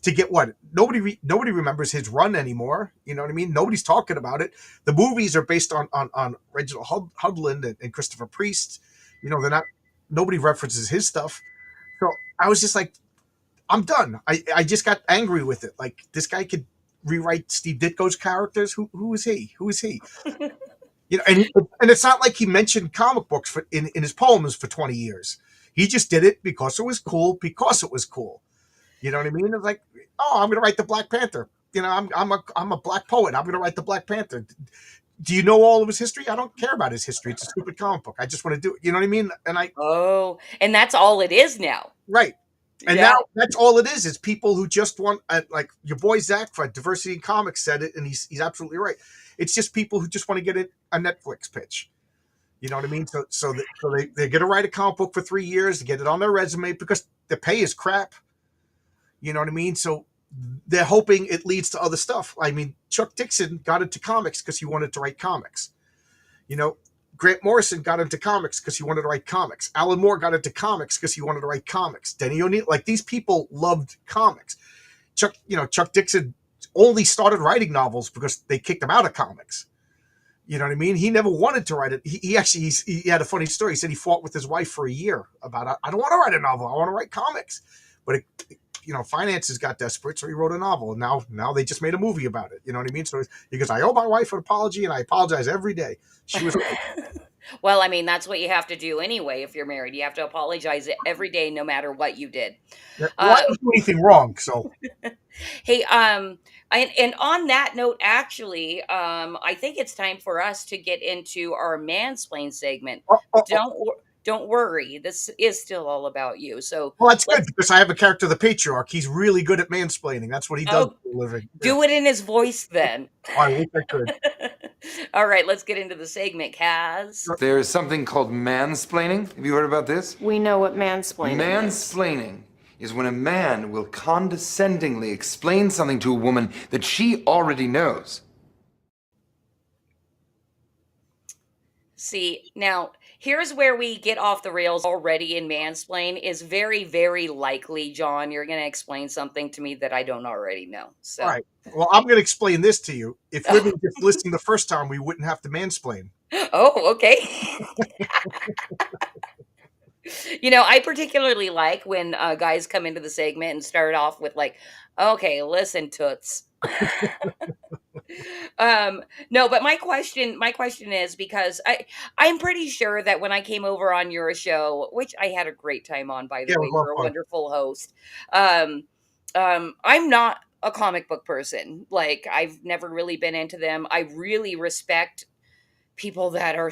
to get what nobody remembers his run anymore. You know what I mean? Nobody's talking about it. The movies are based on Reginald Hudlin and Christopher Priest. You know, they're not. Nobody references his stuff. So I was just like, I'm done. I just got angry with it. Like this guy could rewrite Steve Ditko's characters. Who is he? Who is he? You know, and it's not like he mentioned comic books in his poems for 20 years. He just did it because it was cool. Because it was cool. You know what I mean? It's like, oh, I'm going to write the Black Panther. You know, I'm a black poet. I'm going to write the Black Panther. Do you know all of his history? I don't care about his history. It's a stupid comic book. I just want to do it. You know what I mean? And Oh, and that's all it is now. right. And Yeah. now that's all it is people who just want, like your boy Zach for Diversity in Comics said it, and he's absolutely right. It's just people who just want to get a Netflix pitch. You know what I mean? So they're going to write a comic book for 3 years to get it on their resume because the pay is crap. You know what I mean? So they're hoping it leads to other stuff. I mean, Chuck Dixon got into comics because he wanted to write comics. You know, Grant Morrison got into comics because he wanted to write comics. Alan Moore got into comics because he wanted to write comics. Denny O'Neil, like these people loved comics. Chuck Dixon only started writing novels because they kicked him out of comics. You know what I mean? He never wanted to write it. He actually he had a funny story. He said he fought with his wife for a year about, I don't want to write a novel. I want to write comics. But finances got desperate, so he wrote a novel. And now they just made a movie about it. You know what I mean? So he goes, I owe my wife an apology, and I apologize every day. She was Well, I mean, that's what you have to do anyway if you're married. You have to apologize every day, no matter what you did. well, I didn't do anything wrong. So Hey, and on that note, actually, I think it's time for us to get into our mansplain segment. oh, oh, oh. Don't worry, this is still all about you. So Well, that's good because I have a character, the patriarch. He's really good at mansplaining. That's what he does for a living. do it in his voice then. I wish I could. All right, let's get into the segment, Kaz. There's something called mansplaining. Have you heard about this? We know what mansplaining is. Mansplaining is when a man will condescendingly explain something to a woman that she already knows. See, now here's where we get off the rails already in mansplain is very, very likely, John, you're going to explain something to me that I don't already know. So, All right. Well, I'm going to explain this to you. If women just listened the first time, we wouldn't have to mansplain. Oh, okay. I particularly like when guys come into the segment and start off with like, okay, listen, toots. No, but my question is because I'm pretty sure that when I came over on your show, which I had a great time on, by the Yeah, it way, was a lot you're of a fun. wonderful host. I'm not a comic book person. Like, I've never really been into them. I really respect people that are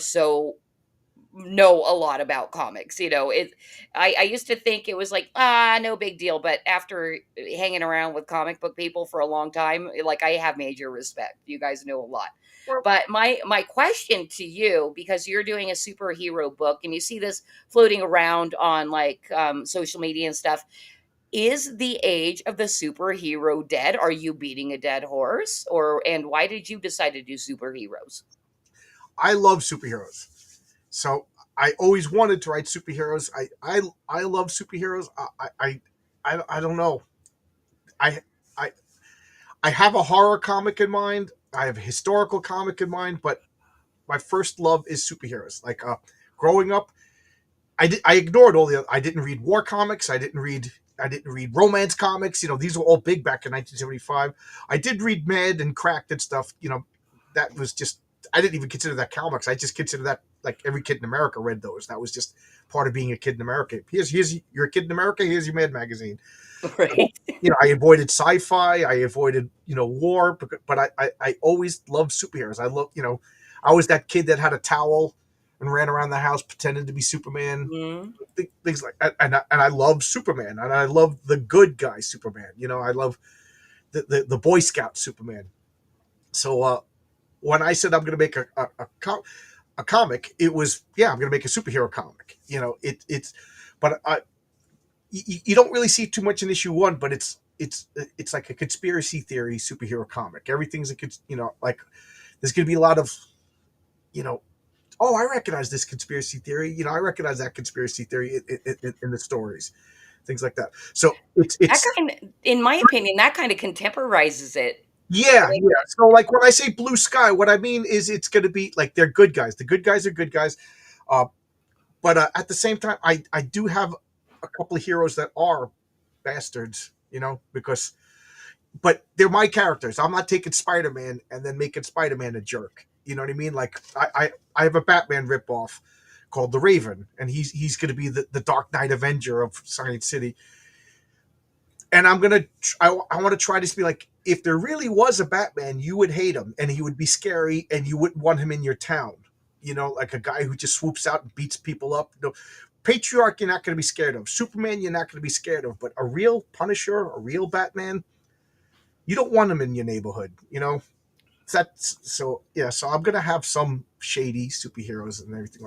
know a lot about comics. I used to think it was like, no big deal, but after hanging around with comic book people for a long time, like, I have major respect. You guys know a lot. But my question to you, because you're doing a superhero book and you see this floating around on like social media and stuff, is the age of the superhero dead? Are you beating a dead horse? And why did you decide to do superheroes? I love superheroes. So I always wanted to write superheroes. I love superheroes. I don't know. I have a horror comic in mind. I have a historical comic in mind, but my first love is superheroes. Like growing up, I ignored all the. I didn't read war comics. I didn't read romance comics. These were all big back in 1975. I did read Mad and Cracked and stuff. That was just. I didn't even consider that comics. I just consider that like every kid in America read those. That was just part of being a kid in America. Here's you're a kid in America. Here's your Mad magazine. Right. I avoided sci-fi. I avoided war, but I always loved superheroes. I was that kid that had a towel and ran around the house pretending to be Superman. Mm-hmm. Things like that. And I love Superman, and I love the good guy Superman. I love the Boy Scout Superman. So when I said I'm going to make a comic, it was I'm going to make a superhero comic. But you don't really see too much in issue 1, but it's like a conspiracy theory superhero comic. Everything's like there's going to be a lot of oh, I recognize this conspiracy theory. I recognize that conspiracy theory in the stories, things like that. So it's in my opinion, that kind of contemporizes it. Yeah. So like when I say blue sky, what I mean is it's going to be like they're good guys. The good guys are good guys. But at the same time, I do have a couple of heroes that are bastards, but they're my characters. I'm not taking Spider-Man and then making Spider-Man a jerk. You know what I mean? Like I have a Batman ripoff called The Raven, and he's going to be the Dark Knight Avenger of Science City. And I want to try to be like, if there really was a Batman, you would hate him and he would be scary and you wouldn't want him in your town. Like a guy who just swoops out and beats people up. Patriarch, you're not going to be scared of. Superman, you're not going to be scared of. But a real Punisher, a real Batman, you don't want him in your neighborhood. So I'm going to have some shady superheroes and everything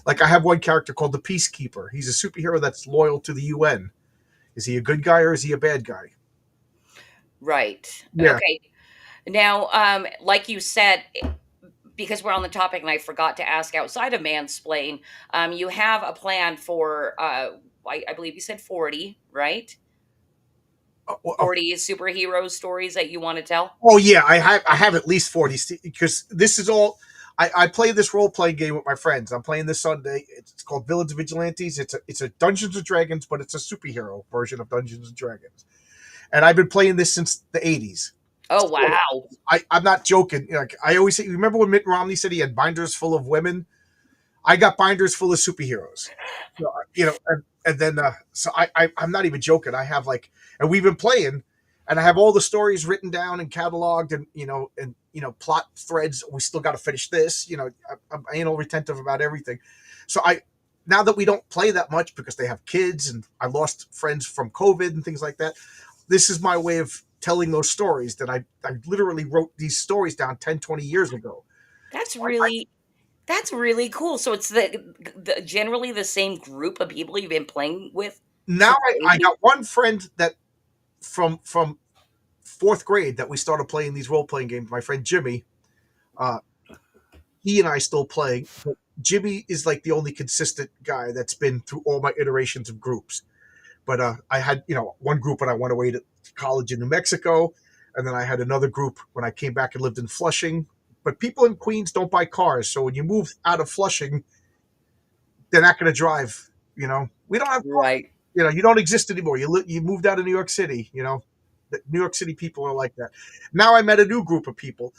like I have one character called the Peacekeeper. He's a superhero that's loyal to the UN. Is he a good guy or is he a bad guy? Right. Yeah. Okay. Now, like you said, because we're on the topic and I forgot to ask outside of mansplain, you have a plan for, I believe you said 40, right? 40 superhero stories that you want to tell? Oh yeah, I have at least 40 because this is all. I play this role playing game with my friends. I'm playing this Sunday. It's called Village Vigilantes. It's a Dungeons and Dragons, but it's a superhero version of Dungeons and Dragons. And I've been playing this since the '80s. Oh, So wow. I'm not joking. Like I always say, remember when Mitt Romney said he had binders full of women? I got binders full of superheroes. So, and then so I'm not even joking. I have like, and we've been playing, and I have all the stories written down and cataloged, and plot threads. We still got to finish this. I'm anal retentive about everything. So now that we don't play that much because they have kids, and I lost friends from COVID and things like that. This is my way of telling those stories that I literally wrote these stories down 10, 20 years ago. That's really cool. So it's the generally the same group of people you've been playing with Now since the I 80s? got one friend that from fourth grade that we started playing these role playing games. My friend Jimmy, he and I still play. But Jimmy is like the only consistent guy that's been through all my iterations of groups. But I had one group when I went away to college in New Mexico, and then I had another group when I came back and lived in Flushing. But people in Queens don't buy cars, so when you move out of Flushing, they're not going to drive. We don't have Right. you don't exist anymore. You moved out of New York City. The New York City people are like that. Now I met a new group of people,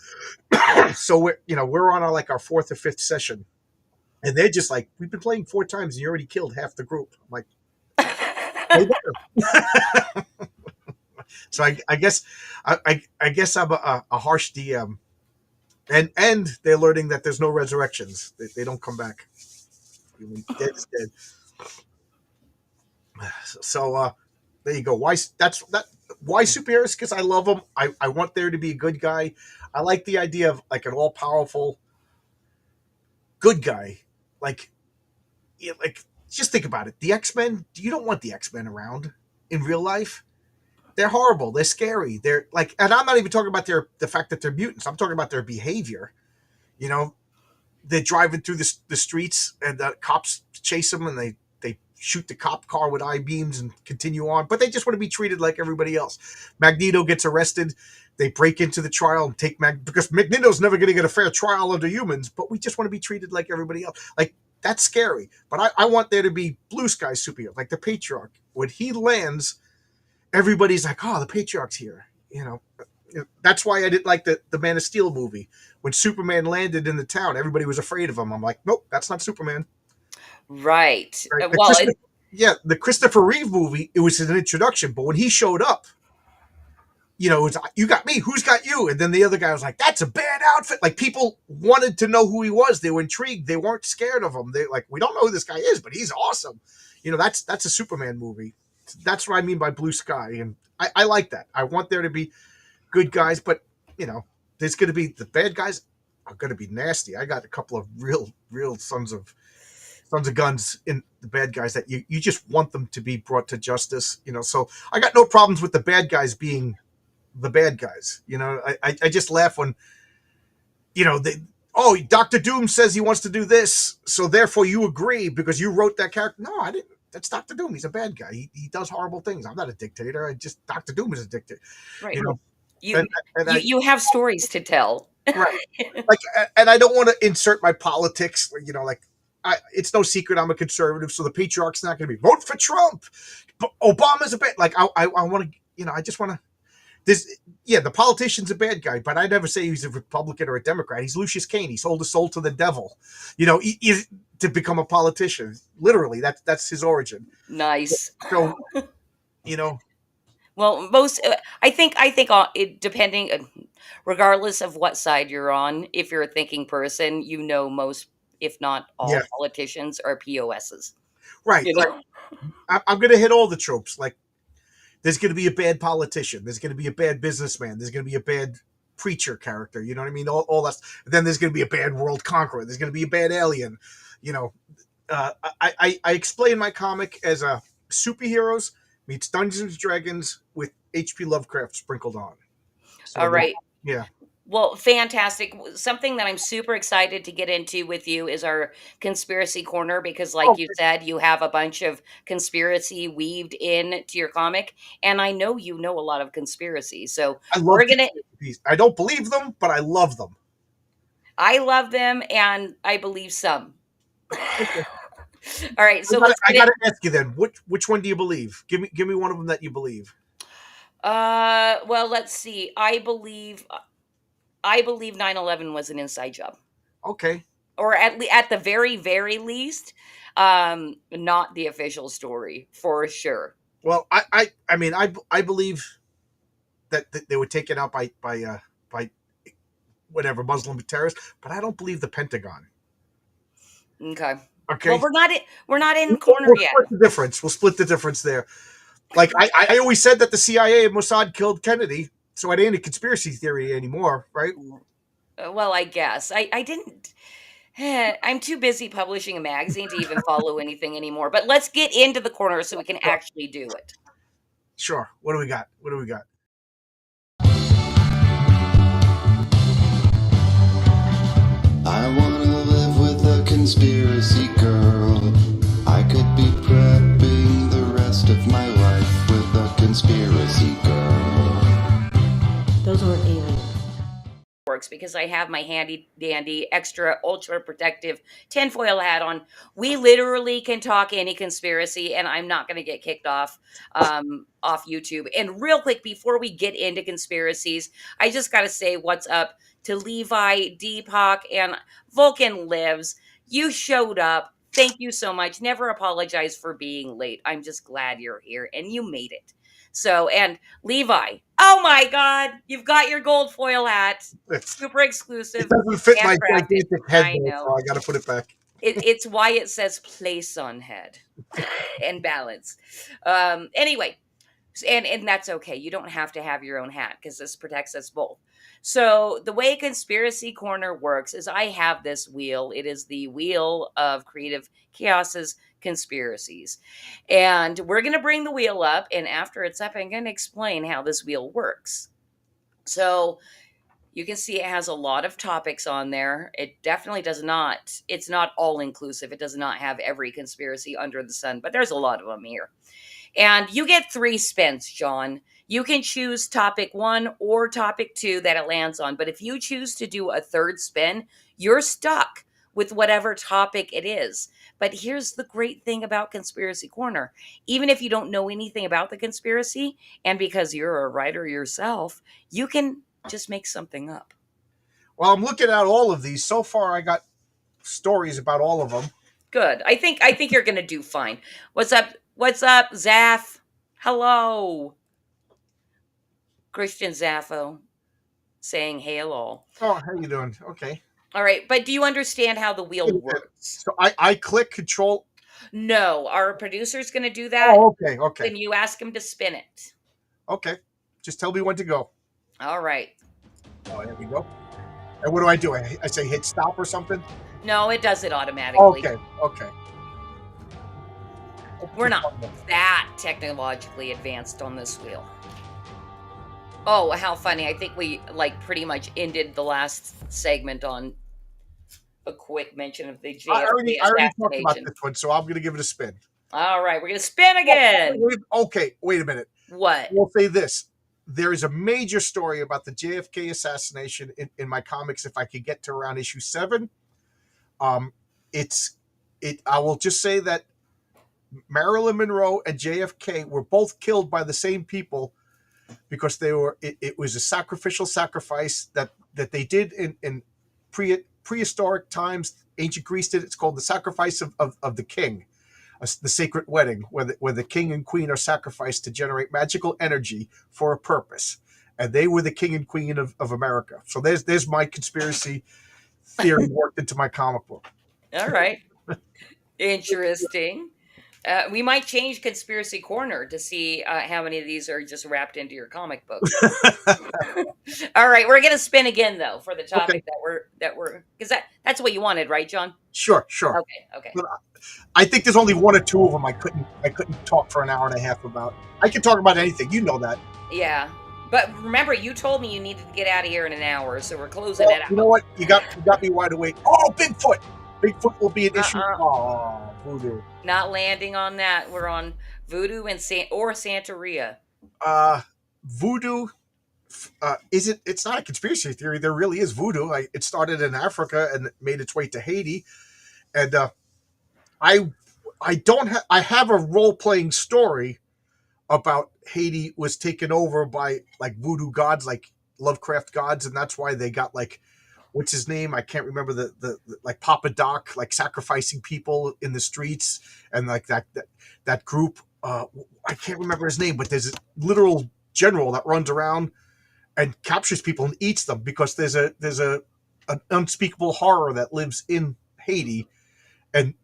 so we're on our fourth or fifth session, and they're just like, we've been playing 4 times and you already killed half the group. I'm like, "Way better." So I guess I guess I'm a harsh DM, and they're learning that there's no resurrections. They don't come back. Dead is dead. So there you go. Why superheroes? Because I love them. I want there to be a good guy. I like the idea of like an all powerful good guy. Like just think about it. The X-Men. You don't want the X-Men around in real life. They're horrible. They're scary. They're like, and I'm not even talking about the fact that they're mutants. I'm talking about their behavior. They're driving through the streets, and the cops chase them, and they shoot the cop car with I-beams and continue on. But they just want to be treated like everybody else. Magneto gets arrested. They break into the trial and take because Magneto's never going to get a fair trial under humans. But we just want to be treated like everybody else. Like, that's scary. But I want there to be blue sky superheroes, like the Patriarch. When he lands, everybody's like, "Oh, the Patriarch's here." That's why I didn't like the Man of Steel movie. When Superman landed in the town, everybody was afraid of him. I'm like, nope, that's not Superman. Right. Right? Well, The Christopher Reeve movie, it was an introduction, but when he showed up, it was, "You got me, who's got you?" And then the other guy was like, "That's a bad outfit." Like, people wanted to know who he was. They were intrigued. They weren't scared of him. They like, "We don't know who this guy is, but he's awesome." That's a Superman movie. That's what I mean by blue sky, and I like that. I want there to be good guys, but there's going to be the bad guys are going to be nasty. I got a couple of real sons of guns in the bad guys that you just want them to be brought to justice. So I got no problems with the bad guys being the bad guys. I just laugh when Dr. Doom says he wants to do this, so therefore you agree because you wrote that character. No, I didn't. That's Dr. Doom. He's a bad guy. He does horrible things. I'm not a dictator. Dr. Doom is a dictator. right. You You have stories to tell. Right. And I don't want to insert my politics. It's no secret I'm a conservative, so the Patriarch's not going to be vote for Trump. But Obama's a bad. Like, I want to. I just want to. The politician's a bad guy, but I never say he's a Republican or a Democrat. He's Lucius Kane. He sold his soul to the devil. To become a politician. Literally, that's his origin. Nice. So, Well, I think it depending, regardless of what side you're on, if you're a thinking person, most, if not all, politicians are POSs. Right. I'm going to hit all the tropes. Like, there's going to be a bad politician. There's going to be a bad businessman. There's going to be a bad preacher character. You know what I mean? All that. Then there's going to be a bad world conqueror. There's going to be a bad alien. I explain my comic as a superheroes meets Dungeons and Dragons with H.P. Lovecraft sprinkled on. So All right. Yeah. Well, fantastic. Something that I'm super excited to get into with you is our conspiracy corner because, like you said, you have a bunch of conspiracy weaved into your comic, and I know you know a lot of conspiracies. So I don't believe them, but I love them. I love them, and I believe some. Okay. All right, so I let's gotta get ask you then. Which one do you believe? Give me one of them that you believe. well, let's see. I believe 9/11 was an inside job, Okay. or at the very least, not the official story for sure. Well, I mean, I believe that they were taken out by whatever Muslim terrorists, but I don't believe the Pentagon. Okay. Okay. Well, we're not in corner We'll yet. split the difference. We'll split the difference there. Like I always said that the CIA and Mossad killed Kennedy, so it ain't a conspiracy theory anymore, right? Well, I guess I didn't. I'm too busy publishing a magazine to even follow anything anymore. But let's get into the corner so we can actually do it. Sure. What do we got? What do we got? I wanna live with a conspiracy girl. I could be prepping the rest of my life with a conspiracy girl. Those weren't aliens. Works because I have my handy dandy extra ultra protective tinfoil hat on. We literally can talk any conspiracy, and I'm not going to get kicked off YouTube. And real quick, before we get into conspiracies, I just got to say what's up to Levi, Deepak, and Vulcan Lives. You showed up. Thank you so much. Never apologize for being late. I'm just glad you're here and you made it. So, and Levi, oh my God, you've got your gold foil hat. Super exclusive. It doesn't fit my handcrafted. gigantic head, I though, know. so I got to put it back. It's why it says place on head and balance. Anyway, and that's okay. You don't have to have your own hat because this protects us both. So the way Conspiracy Corner works is I have this wheel. It is the wheel of Creative Chaos's conspiracies. And we're going to bring the wheel up. And after it's up, I'm going to explain how this wheel works. So you can see it has a lot of topics on there. It definitely does not, it's not all inclusive. It does not have every conspiracy under the sun, but there's a lot of them here. And you get 3 spins, John. You can choose topic 1 or topic 2 that it lands on. But if you choose to do a third spin, you're stuck with whatever topic it is. But here's the great thing about Conspiracy Corner. Even if you don't know anything about the conspiracy, and because you're a writer yourself, you can just make something up. Well, I'm looking at all of these. So far, I got stories about all of them. Good. I think you're going to do fine. What's up? What's up, Zaff? Hello. Christian Zaffo saying hello. Oh, how you doing? Okay. All right, but do you understand how the wheel works? So I click control. No, our producer's going to do that. Oh, okay, okay. Then you ask him to spin it. Okay. Just tell me when to go. All right. Oh, there we go. And what do? I say hit stop or something? No, it does it automatically. Okay, okay. We're not that technologically advanced on this wheel. Oh, how funny. I think we pretty much ended the last segment on a quick mention of the JFK I already talked about assassination. this one, so I'm going to give it a spin. All right, we're going to spin again. Okay, wait a minute. What? We'll say this. There is a major story about the JFK assassination in my comics. If I could get to around issue 7, I will just say that Marilyn Monroe and JFK were both killed by the same people because it was a sacrifice that they did in prehistoric times. Ancient Greece did. It's called the sacrifice of the king, the sacred wedding, where the king and queen are sacrificed to generate magical energy for a purpose. And they were the king and queen of America. So there's my conspiracy theory worked into my comic book. All right. Interesting. We might change Conspiracy Corner to see how many of these are just wrapped into your comic book. All right, we're gonna spin again though for the topic that we're because that's what you wanted, right, John? Sure. Okay. But I think there's only 1 or 2 of them I couldn't talk for an hour and a half about. I can talk about anything, you know that. Yeah, but remember, you told me you needed to get out of here in an hour, so we're closing it out. You know what? You got me wide awake. Oh, Bigfoot! Bigfoot will be an issue. Oh, voodoo. Not landing on that. We're on Voodoo and Santeria. Voodoo, it's not a conspiracy theory. There really is voodoo. It started in Africa and made its way to Haiti. And I have a role playing story about Haiti was taken over by like voodoo gods, like Lovecraft gods, and that's why they got like, what's his name? I can't remember the like Papa Doc, like sacrificing people in the streets, and like that group. I can't remember his name, but there's a literal general that runs around and captures people and eats them because there's an unspeakable horror that lives in Haiti, and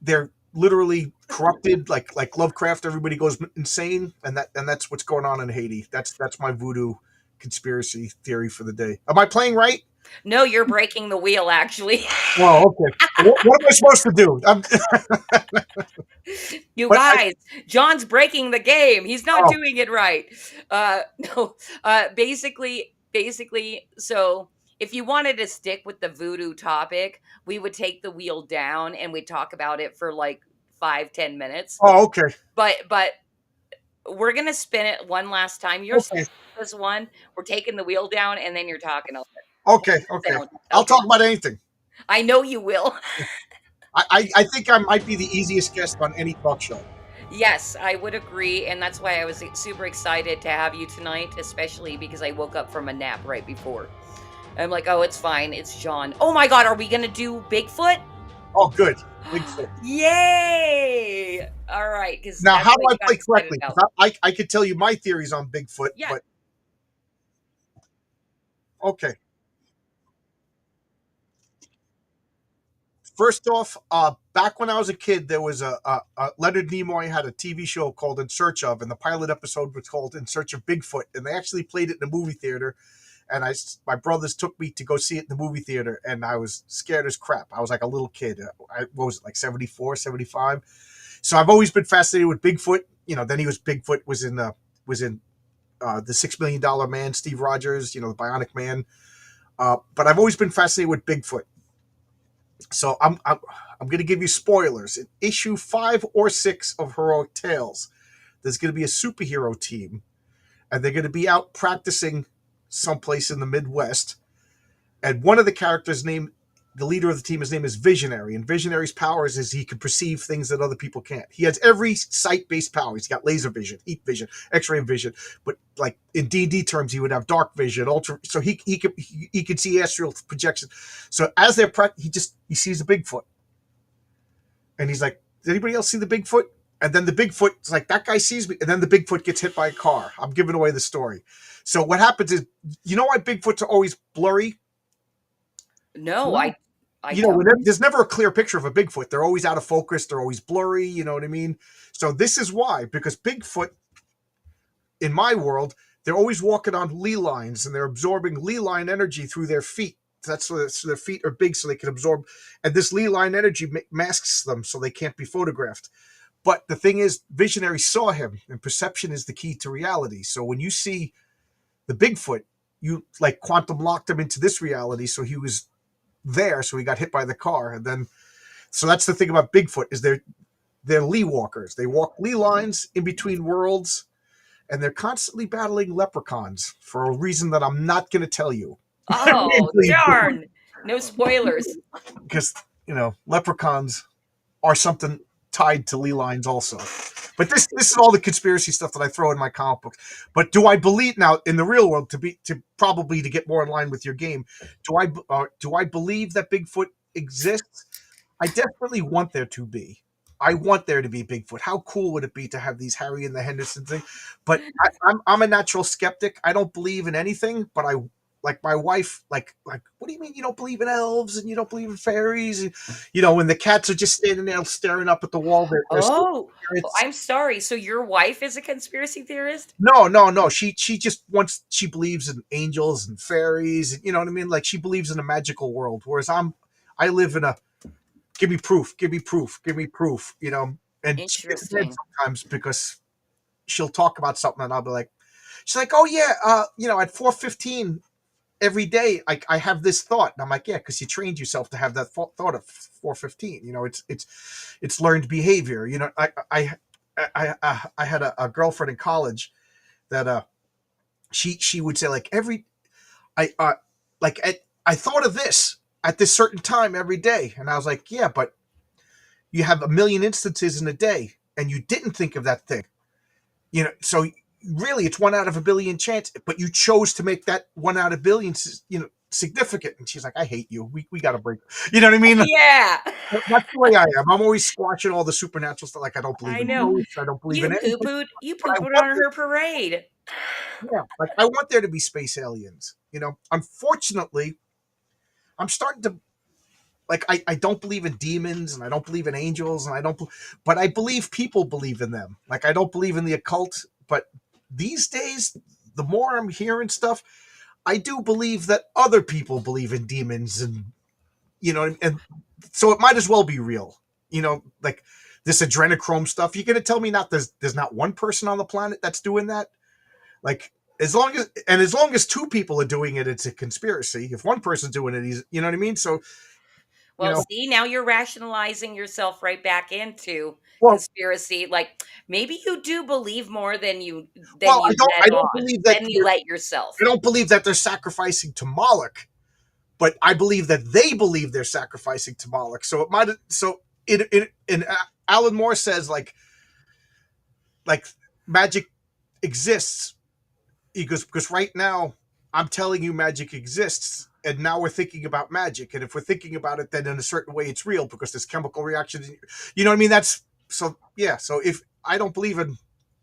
they're literally corrupted like Lovecraft. Everybody goes insane, and that's what's going on in Haiti. That's my voodoo conspiracy theory for the day. Am I playing right? No, you're breaking the wheel, actually. Oh, okay. What am I supposed to do? You But guys, John's breaking the game. He's not Oh. doing it right. No, basically, so if you wanted to stick with the voodoo topic, we would take the wheel down and we'd talk about it for like 5-10 minutes. Oh, okay. But we're gonna spin it one last time. You're Okay. this one. We're taking the wheel down, and then you're talking over it. Okay. I'll talk about anything. I know you will. I think I might be the easiest guest on any talk show. Yes, I would agree, and that's why I was super excited to have you tonight, especially because I woke up from a nap right before. I'm like, oh, it's fine. It's John. Oh my God, are we gonna do Bigfoot? Oh, good. Bigfoot. Yay! All right, because Now, how do I play correctly? 'Cause I could tell you my theories on Bigfoot, Yeah. but okay. First off, back when I was a kid, there was a Leonard Nimoy had a TV show called In Search of, and the pilot episode was called In Search of Bigfoot, and they actually played it in the movie theater. And my brothers took me to go see it in the movie theater, and I was scared as crap. I was like a little kid. What was it, like 74, 75? So I've always been fascinated with Bigfoot. Then Bigfoot was in the $6 Million Man, Steve Rogers, the Bionic Man. But I've always been fascinated with Bigfoot. So I'm going to give you spoilers. In issue 5 or 6 of Heroic Tales, there's going to be a superhero team, and they're going to be out practicing someplace in the Midwest. And one of the characters the leader of the team, his name is Visionary. And Visionary's powers is he can perceive things that other people can't. He has every sight-based power. He's got laser vision, heat vision, X-ray vision. But like in D&D terms, he would have dark vision, ultra. So he could see astral projection. So as they're he sees a Bigfoot, and he's like, "Did anybody else see the Bigfoot?" And then the Bigfoot's like, "That guy sees me." And then the Bigfoot gets hit by a car. I'm giving away the story. So what happens is, why Bigfoots are always blurry? No, I there's never a clear picture of a Bigfoot. They're always out of focus. They're always blurry. You know what I mean? So this is why, because Bigfoot, in my world, they're always walking on lee lines, and they're absorbing lee line energy through their feet. So their feet are big, so they can absorb. And this lee line energy masks them, so they can't be photographed. But the thing is, Visionary saw him, and perception is the key to reality. So when you see the Bigfoot, you like quantum locked him into this reality, so he was there, so he got hit by the car. And then, so that's the thing about Bigfoot, is they're lee walkers. They walk lee lines in between worlds, and they're constantly battling leprechauns for a reason that I'm not going to tell you. Oh, darn. No spoilers. Because, leprechauns are something tied to lee lines also. But this is all the conspiracy stuff that I throw in my comic books. But do I believe now in the real world, to get more in line with your game? Do I believe that Bigfoot exists? I desperately want there to be. I want there to be Bigfoot. How cool would it be to have these Harry and the Henderson thing? But I'm a natural skeptic. I don't believe in anything, but like my wife, like, what do you mean you don't believe in elves and you don't believe in fairies? And, when the cats are just standing there staring up at the wall. I'm sorry. So your wife is a conspiracy theorist? No. She just she believes in angels and fairies. And, you know what I mean? Like, she believes in a magical world. Whereas I live in a, give me proof. And she gets mad sometimes because she'll talk about something and I'll be like, she's like, oh yeah, at 4:15 every day I have this thought. And I'm like, yeah, because you trained yourself to have that thought at 4:15. It's learned behavior. I had a girlfriend in college that she would say like I like I thought of this at this certain time every day, and I was like, yeah, but you have a million instances in a day, and you didn't think of that thing, So really, it's 1 out of 1 billion chance, but you chose to make that 1 out of 1 billion, significant. And she's like, I hate you. We got to break. You know what I mean? Yeah. That's the way I am. I'm always squashing all the supernatural stuff. Like I don't believe I in know. ghosts. I don't believe You in anything. poo-pooed on her parade. Yeah, like I want there to be space aliens. Unfortunately, I'm starting to like I don't believe in demons and I don't believe in angels and but I believe people believe in them. Like I don't believe in the occult, but these days, the more I'm hearing stuff, I do believe that other people believe in demons and and so it might as well be real. Like this adrenochrome stuff. You're gonna tell me there's not one person on the planet that's doing that? Like as long as two people are doing it, it's a conspiracy. If one person's doing it, he's what I mean? So Well, see, now you're rationalizing yourself right back into well, conspiracy. Like maybe you do believe more than you I let don't on, believe that than you let yourself. I don't believe that they're sacrificing to Moloch, but I believe that they believe they're sacrificing to Moloch. So it might. So Alan Moore says like magic exists. He goes because right now I'm telling you magic exists, and now we're thinking about magic, and if we're thinking about it, then in a certain way it's real because there's chemical reactions. You know what I mean? That's so yeah. So if I don't believe in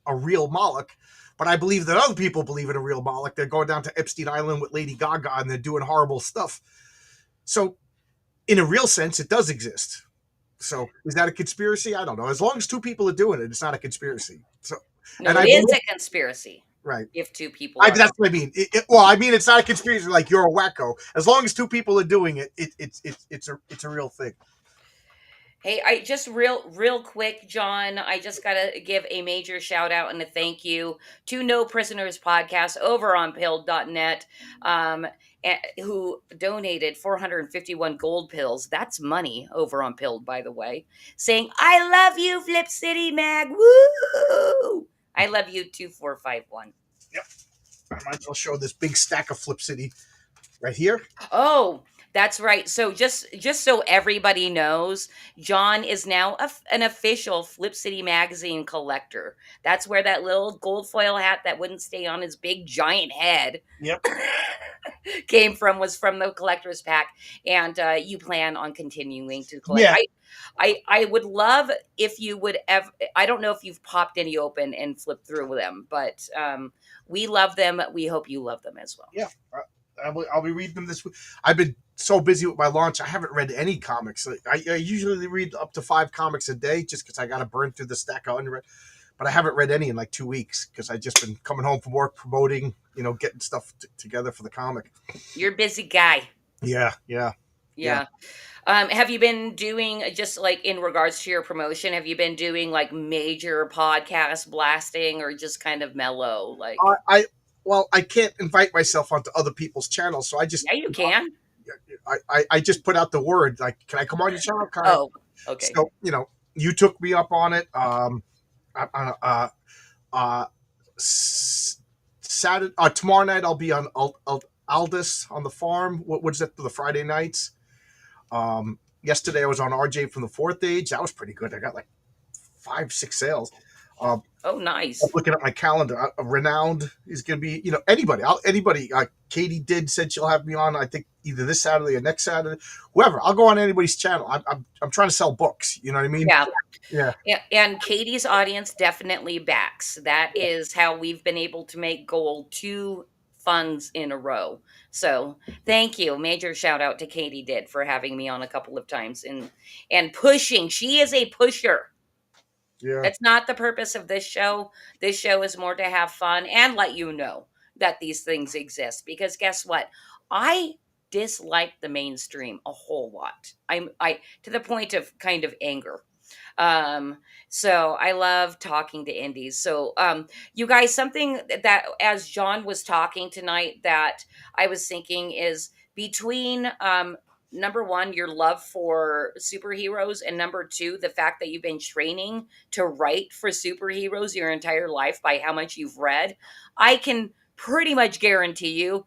a real Moloch, but I believe that other people believe in a real Moloch. They're going down to Epstein Island with Lady Gaga and they're doing horrible stuff. So, in a real sense, it does exist. So, is that a conspiracy? I don't know. As long as two people are doing it, it's not a conspiracy. So, no, it is a conspiracy. Right. If two people that's what I mean. I mean, it's not a conspiracy like you're a wacko. As long as two people are doing it, it's a real thing. Hey, I just real quick, John, I just got to give a major shout out and a thank you to No Prisoners Podcast over on pilled.net, who donated 451 gold pills. That's money over on Pilled, by the way, saying, I love you, Flip City Mag. Woo! I love you, 2451. Yep. I might as well show this big stack of Flip City right here. Oh, that's right. So just so everybody knows, John is now an official Flip City Magazine collector. That's where that little gold foil hat that wouldn't stay on his big giant head Yep. was from the collector's pack, and you plan on continuing to collect. Yeah. I would love if you would ever. I don't know if you've popped any open and flipped through them, but we love them. We hope you love them as well. Yeah. I'll be reading them this week. I've been so busy with my launch, I haven't read any comics. I usually read up to 5 comics a day just because I got to burn through the stack of unread. But I haven't read any in like 2 weeks because I've just been coming home from work, promoting, getting stuff together for the comic. You're a busy guy. Yeah. Have you been doing, just like in regards to your promotion, have you been doing like major podcast blasting or just kind of mellow? Like I can't invite myself onto other people's channels, so I just you can. I just put out the word like, can I come on your channel? Oh, okay. So you took me up on it. Saturday, tomorrow night I'll be on Aldous on the farm. What is that for the Friday nights? Yesterday I was on RJ from the Fourth Age. That was pretty good. I got like 5-6 sales. Oh, nice. I'm looking at my calendar. Renowned is going to be, anybody. Katie said she'll have me on. I think either this Saturday or next Saturday. Whoever. I'll go on anybody's channel. I'm trying to sell books. You know what I mean? Yeah. And Katie's audience definitely backs. That is how we've been able to make gold 2 funds in a row. So thank you. Major shout out to Katie for having me on a couple of times and pushing. She is a pusher. Yeah. That's not the purpose of this show. This show is more to have fun and let you know that these things exist. Because guess what? I dislike the mainstream a whole lot. I to the point of kind of anger. So I love talking to indies. So you guys, something that as John was talking tonight that I was thinking is between number 1, your love for superheroes, and number 2, the fact that you've been training to write for superheroes your entire life by how much you've read. I can pretty much guarantee you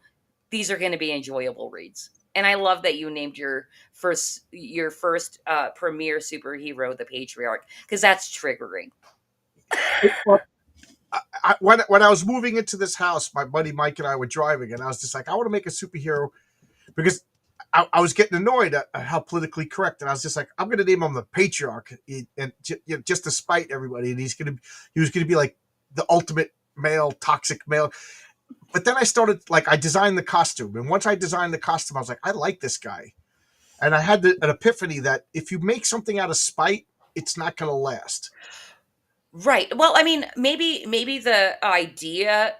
these are going to be enjoyable reads. And I love that you named your first premier superhero the Patriarch, because that's triggering. Well, when I was moving into this house, my buddy Mike and I were driving, and I was just like, I want to make a superhero because I was getting annoyed at how politically correct, and I was just like, I'm going to name him the Patriarch, and just to spite everybody, and he was going to be like the ultimate male, toxic male. But then I started, like, I designed the costume, and once I designed the costume, I was like, I like this guy, and I had an epiphany that if you make something out of spite, it's not going to last. Right. Well, I mean, maybe the idea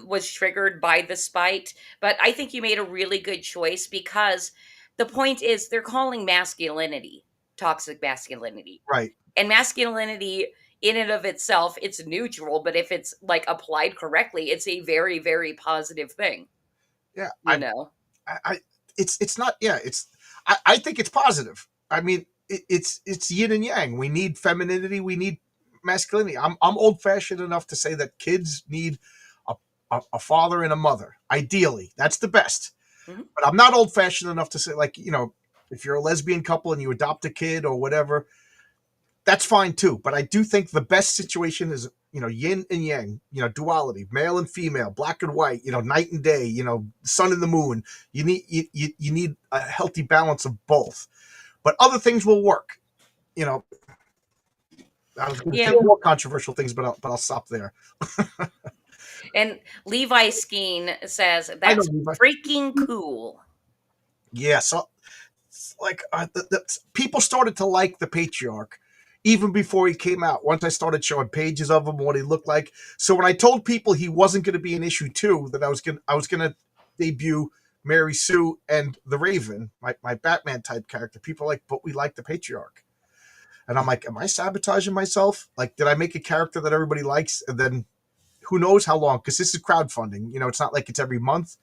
was triggered by the spite, but I think you made a really good choice because the point is they're calling masculinity toxic masculinity. Right. And masculinity in and of itself, it's neutral, but if it's like applied correctly, it's a very, very positive thing. Yeah. You know. It's not. Yeah. I think it's positive. I mean, it's yin and yang. We need femininity. We need masculinity. I'm old fashioned enough to say that kids need a father and a mother. Ideally, that's the best. Mm-hmm. But I'm not old fashioned enough to say, like, if you're a lesbian couple and you adopt a kid or whatever, that's fine too. But I do think the best situation is, yin and yang, duality, male and female, black and white, night and day, sun and the moon. You need a healthy balance of both. But other things will work. I was going to say more controversial things, but I'll stop there. And Levi Skeen says that's freaking cool. Yeah, so like the people started to like the Patriarch even before he came out. Once I started showing pages of him, what he looked like. So when I told people he wasn't going to be in issue 2, that I was gonna debut Mary Sue and the Raven, my Batman type character, people are like, but we like the Patriarch. And I'm like, am I sabotaging myself? Like, did I make a character that everybody likes? And then who knows how long? Because this is crowdfunding. It's not like it's every month.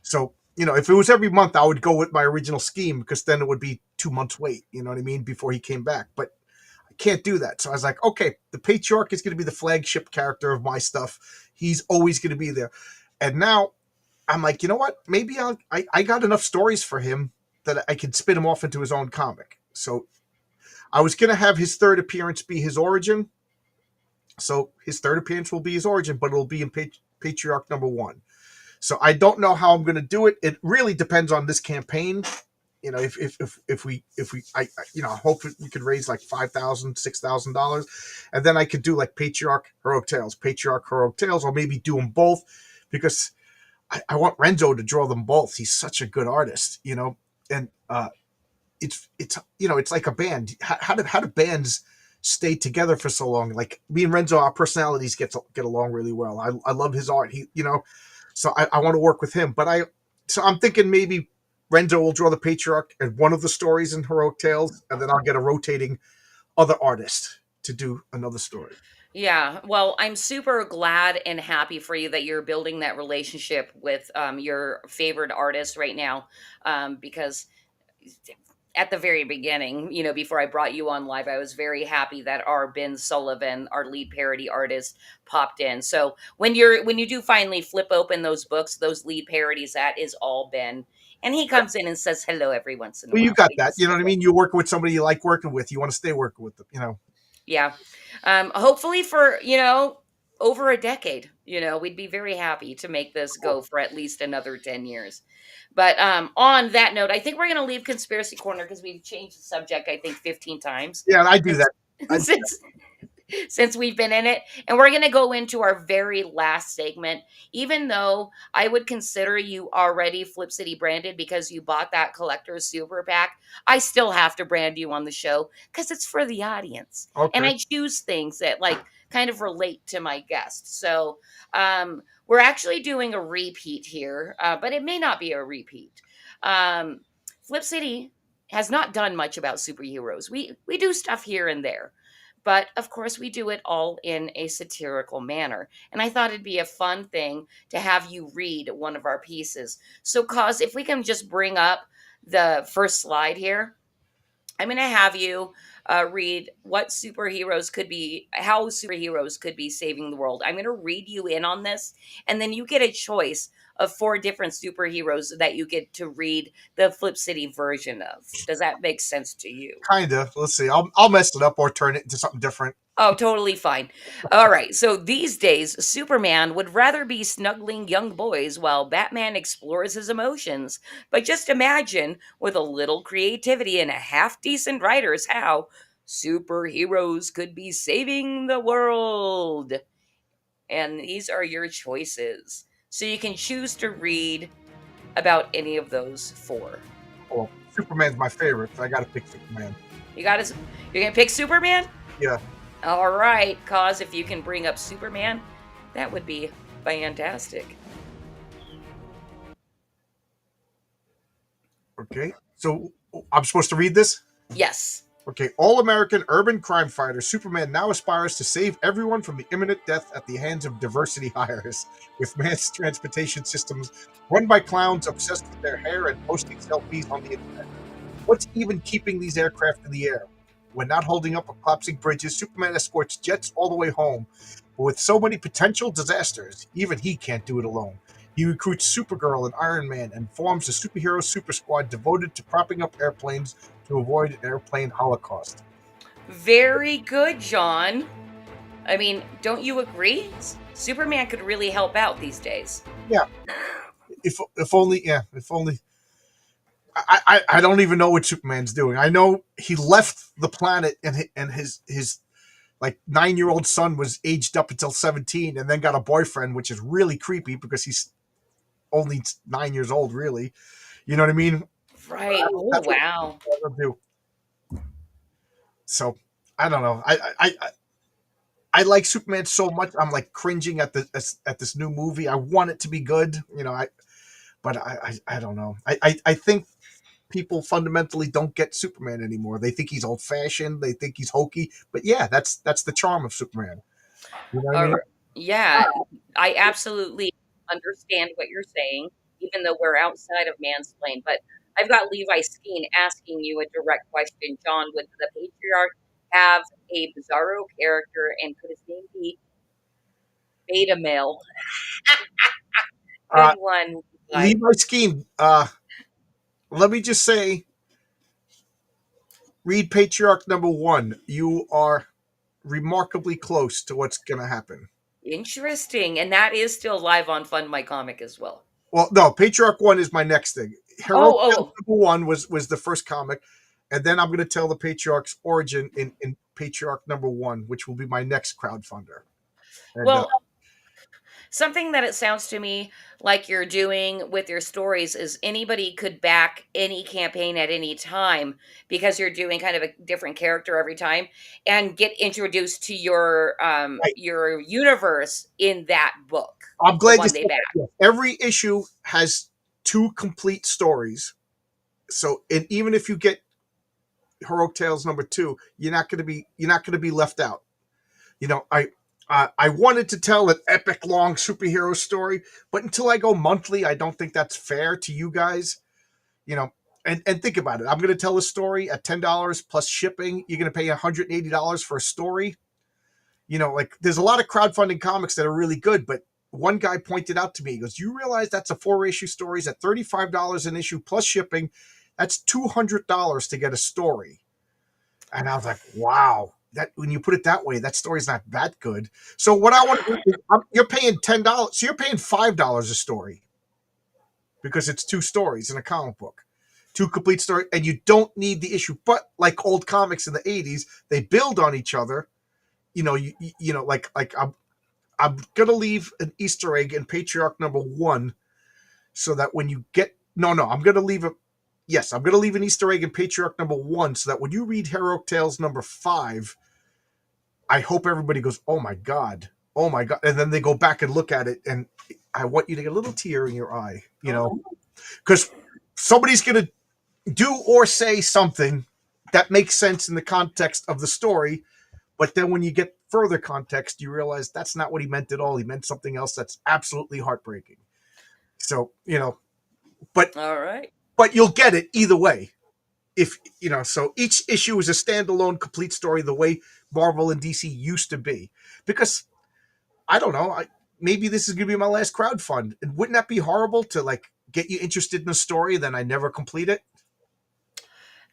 So, if it was every month, I would go with my original scheme because then it would be 2 months wait, you know what I mean, before he came back. But I can't do that. So I was like, okay, the Patriarch is going to be the flagship character of my stuff. He's always going to be there. And now I'm like, you know what? Maybe I got enough stories for him that I could spin him off into his own comic. So I was going to have his third appearance be his origin. So his third appearance will be his origin, but it'll be in Patriarch number 1. So I don't know how I'm going to do it. It really depends on this campaign. If we hope we could raise like $5,000, $6,000, and then I could do like Patriarch, Heroic Tales, Patriarch, Heroic Tales, or maybe do them both because I want Renzo to draw them both. He's such a good artist, and it's like a band. How do bands stay together for so long? Like me and Renzo, our personalities get along really well. I love his art. So I want to work with him. But I'm thinking maybe Renzo will draw the Patriarch and one of the stories in Heroic Tales, and then I'll get a rotating other artist to do another story. Yeah, well, I'm super glad and happy for you that you're building that relationship with your favorite artist right now, because at the very beginning, before I brought you on live, I was very happy that our Ben Sullivan, our lead parody artist, popped in. So when you do finally flip open those books, those lead parodies, that is all Ben. And he comes in and says hello every once in a while. Well, you got that. You know what I mean? You're working with somebody you like working with. You want to stay working with them, Yeah. Hopefully for, over a decade, we'd be very happy to make this go for at least another 10 years. But on that note, I think we're going to leave Conspiracy Corner because we've changed the subject, I think, 15 times. Yeah, I do that. Since we've been in it. And we're going to go into our very last segment. Even though I would consider you already Flip City branded because you bought that collector's super pack, I still have to brand you on the show because it's for the audience. Okay. And I choose things that kind of relate to my guests. So we're actually doing a repeat here, but it may not be a repeat. Flip City has not done much about superheroes. We do stuff here and there. But of course, we do it all in a satirical manner. And I thought it'd be a fun thing to have you read one of our pieces. So, Cause, if we can just bring up the first slide here. I'm going to have you read what superheroes could be, how superheroes could be saving the world. I'm going to read you in on this, and then you get a choice of 4 different superheroes that you get to read the Flip City version of. Does that make sense to you? Kinda. Let's see. I'll mess it up or turn it into something different. Oh, totally fine. All right. So these days, Superman would rather be snuggling young boys while Batman explores his emotions. But just imagine, with a little creativity and a half decent writers, how superheroes could be saving the world. And these are your choices. So you can choose to read about any of those 4. Well, Superman's my favorite, so I gotta pick Superman. You got to, you're going to pick Superman? Yeah. All right, cause if you can bring up Superman, that would be fantastic. Okay. So I'm supposed to read this? Yes. Okay. All-American urban crime fighter Superman now aspires to save everyone from the imminent death at the hands of diversity hires, with mass transportation systems run by clowns obsessed with their hair and posting selfies on the internet. What's even keeping these aircraft in the air? When not holding up or collapsing bridges, Superman escorts jets all the way home. But with so many potential disasters, even he can't do it alone. He recruits Supergirl and Iron Man and forms a superhero super squad devoted to propping up airplanes to avoid an airplane holocaust. Very good, John. I mean, don't you agree? Superman could really help out these days. Yeah. If only, yeah, if only. I don't even know what Superman's doing. I know he left the planet and his like 9-year-old son was aged up until 17 and then got a boyfriend, which is really creepy because he's only 9 years old, really. You know what I mean? Right. Oh, That's what wow. I'll do. So I don't know. I like Superman so much. I'm like cringing at this new movie. I want it to be good, you know. But I don't know. I think people fundamentally don't get Superman anymore. They think he's old fashioned. They think he's hokey. But yeah, that's the charm of Superman. You know what I mean? Yeah, I absolutely understand what you're saying, even though we're outside of mansplain. But I've got Levi Skeen asking you a direct question. John, would the Patriarch have a Bizarro character, and could his name be Beta Male? Good one. Levi Skeen. Let me just say, read Patriarch #1. You are remarkably close to what's going to happen. Interesting. And that is still live on Fund My Comic as well. Well, no, Patriarch 1 is my next thing. Hero #1 was the first comic, and then I'm going to tell the Patriarch's origin in Patriarch #1, which will be my next crowdfunder. And, well, something that it sounds to me like you're doing with your stories is anybody could back any campaign at any time because you're doing kind of a different character every time and get introduced to your universe in that book. I'm glad you said that. Every issue has 2 complete stories. So, and even if you get Heroic Tales #2, you're not going to be left out. You know, I wanted to tell an epic long superhero story, but until I go monthly, I don't think that's fair to you guys. You know, and think about it. I'm going to tell a story at $10 plus shipping. You're going to pay $180 for a story. You know, like there's a lot of crowdfunding comics that are really good, but one guy pointed out to me, he goes, "You realize that's a 4-issue stories at $35 an issue plus shipping? That's $200 to get a story." And I was like, wow. That when you put it that way, that story's not that good. So what I want to do is, you're paying $10, so you're paying $5 a story because it's 2 stories in a comic book, 2 complete stories, and you don't need the issue. But like old comics in the 80s, they build on each other. You know, you know, like I'm gonna leave an Easter egg in Patriarch #1, so that when you get I'm gonna leave a yes, I'm gonna leave an Easter egg in Patriarch #1, so that when you read Heroic Tales #5. I hope everybody goes, oh my God. And then they go back and look at it. And I want you to get a little tear in your eye, you know, because somebody's going to do or say something that makes sense in the context of the story. But then when you get further context, you realize that's not what he meant at all. He meant something else that's absolutely heartbreaking. So, you know, but all right. But you'll get it either way. if you know, so each issue is a standalone, complete story, the way Marvel and DC used to be. Because I don't know, maybe this is gonna be my last crowdfund. And wouldn't that be horrible to like get you interested in a story, then I never complete it?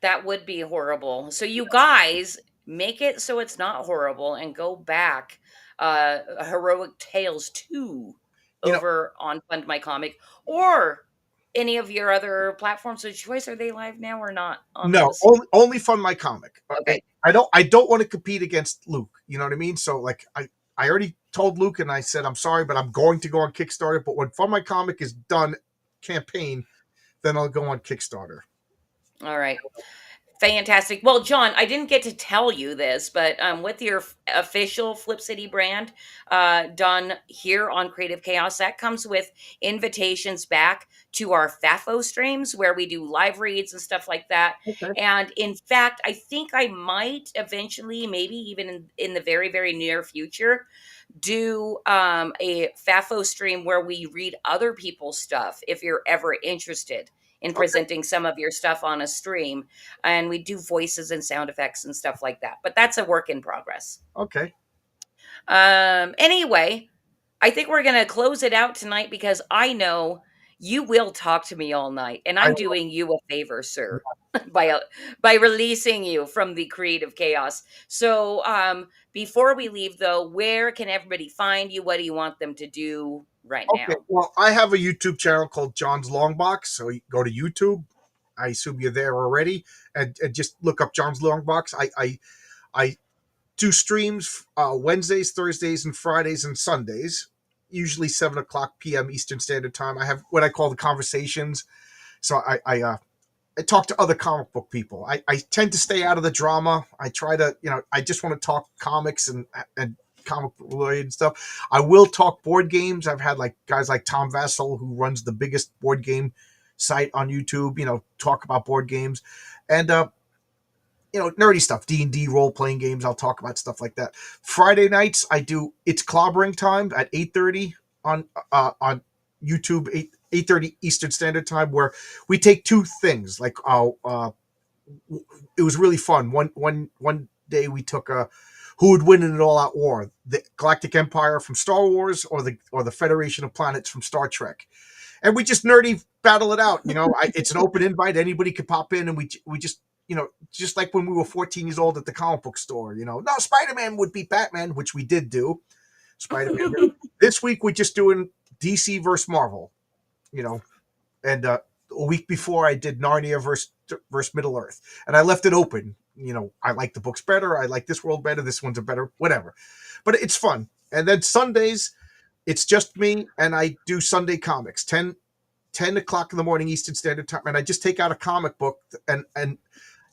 That would be horrible. So you guys make it so it's not horrible and go back Heroic Tales 2 You know, over on Fund My Comic or any of your other platforms of choice. Are they live now or not on no, those? only Fund My Comic. Okay. I don't want to compete against Luke. You know what I mean? So like I already told Luke and I said I'm sorry, but I'm going to go on Kickstarter. But when Fund My Comic is done campaign, then I'll go on Kickstarter. All right. Fantastic. Well, John, I didn't get to tell you this, but with your official Flip City brand done here on Creative Chaos, that comes with invitations back to our FAFO streams where we do live reads and stuff like that. Okay. And in fact, I think I might eventually, maybe even in the very, very near future, do a FAFO stream where we read other people's stuff if you're ever interested in Okay. presenting some of your stuff on a stream, and we do voices and sound effects and stuff like that, but that's a work in progress. Okay. Anyway, I think we're going to close it out tonight because I know you will talk to me all night, and I I'm will. doing you a favor, sir, by releasing you from the creative chaos. So before we leave though, where can everybody find you? What do you want them to do right Okay. now? Well, I have a YouTube channel called John's Long Box. So you go to YouTube. I assume you're there already, and just look up John's Long Box. I do streams Wednesdays, Thursdays, and Fridays and Sundays, usually 7 o'clock p.m. Eastern Standard Time. I have what I call the conversations. So I talk to other comic book people. I tend to stay out of the drama. I try to, I just want to talk comics and comic book related stuff. I will talk board games. I've had like guys like Tom Vassell, who runs the biggest board game site on YouTube, talk about board games. And nerdy stuff, D&D role-playing games. I'll talk about stuff like that. Friday nights, I do It's Clobbering Time at 8:30 on YouTube, 8:30 Eastern Standard Time, where we take two things. Like, it was really fun. One day we took who would win in an all-out war: the Galactic Empire from Star Wars, or the Federation of Planets from Star Trek. And we just nerdy battle it out. It's an open invite; anybody could pop in, and we just. Just like when we were 14 years old at the comic book store, no, Spider-Man would beat Batman, which we did do. Spider-Man. This week we're just doing DC versus Marvel, and a week before I did Narnia versus Middle Earth, and I left it open. I like the books better. I like this world better. This one's a better, whatever. But it's fun. And then Sundays, it's just me, and I do Sunday comics, 10 o'clock in the morning Eastern Standard Time, and I just take out a comic book and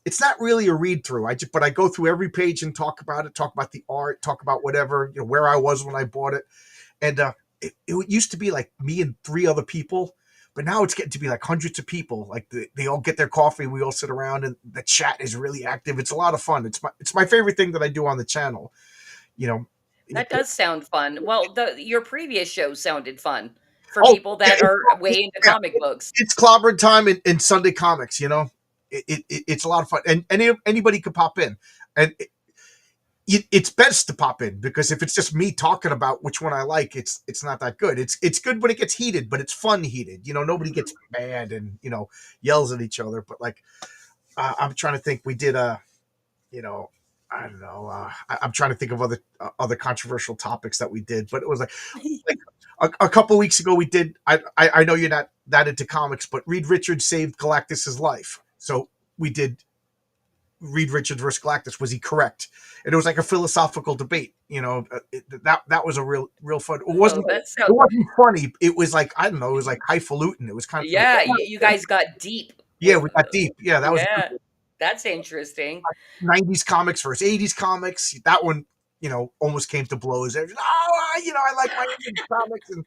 it's not really a read through. But I go through every page and talk about it, talk about the art, talk about whatever, where I was when I bought it. And it used to be like me and three other people, but now it's getting to be like hundreds of people. Like they all get their coffee, we all sit around, and the chat is really active. It's a lot of fun. It's my favorite thing that I do on the channel. That does sound fun. Well, your previous show sounded fun for Oh, people that are way into comic books. It's Clobbering Time in Sunday comics. It's a lot of fun, and anybody could pop in, and it's best to pop in, because if it's just me talking about which one I like, it's not that good. It's good when it gets heated, but it's fun heated. Nobody gets mad and yells at each other. But like, I'm trying to think. We did I don't know. I'm trying to think of other controversial topics that we did, but it was like a couple weeks ago we did. I know you're not that into comics, but Reed Richards saved Galactus's life. So we did Reed Richards versus Galactus. Was he correct? And it was like a philosophical debate. That was a real fun. It wasn't funny. It was like, I don't know. It was like highfalutin. It was kind of you guys got deep. Yeah, we got deep. Yeah, that was. Yeah, that's interesting. 90s comics versus 80s comics. That one, almost came to blows. I like my 80s comics, and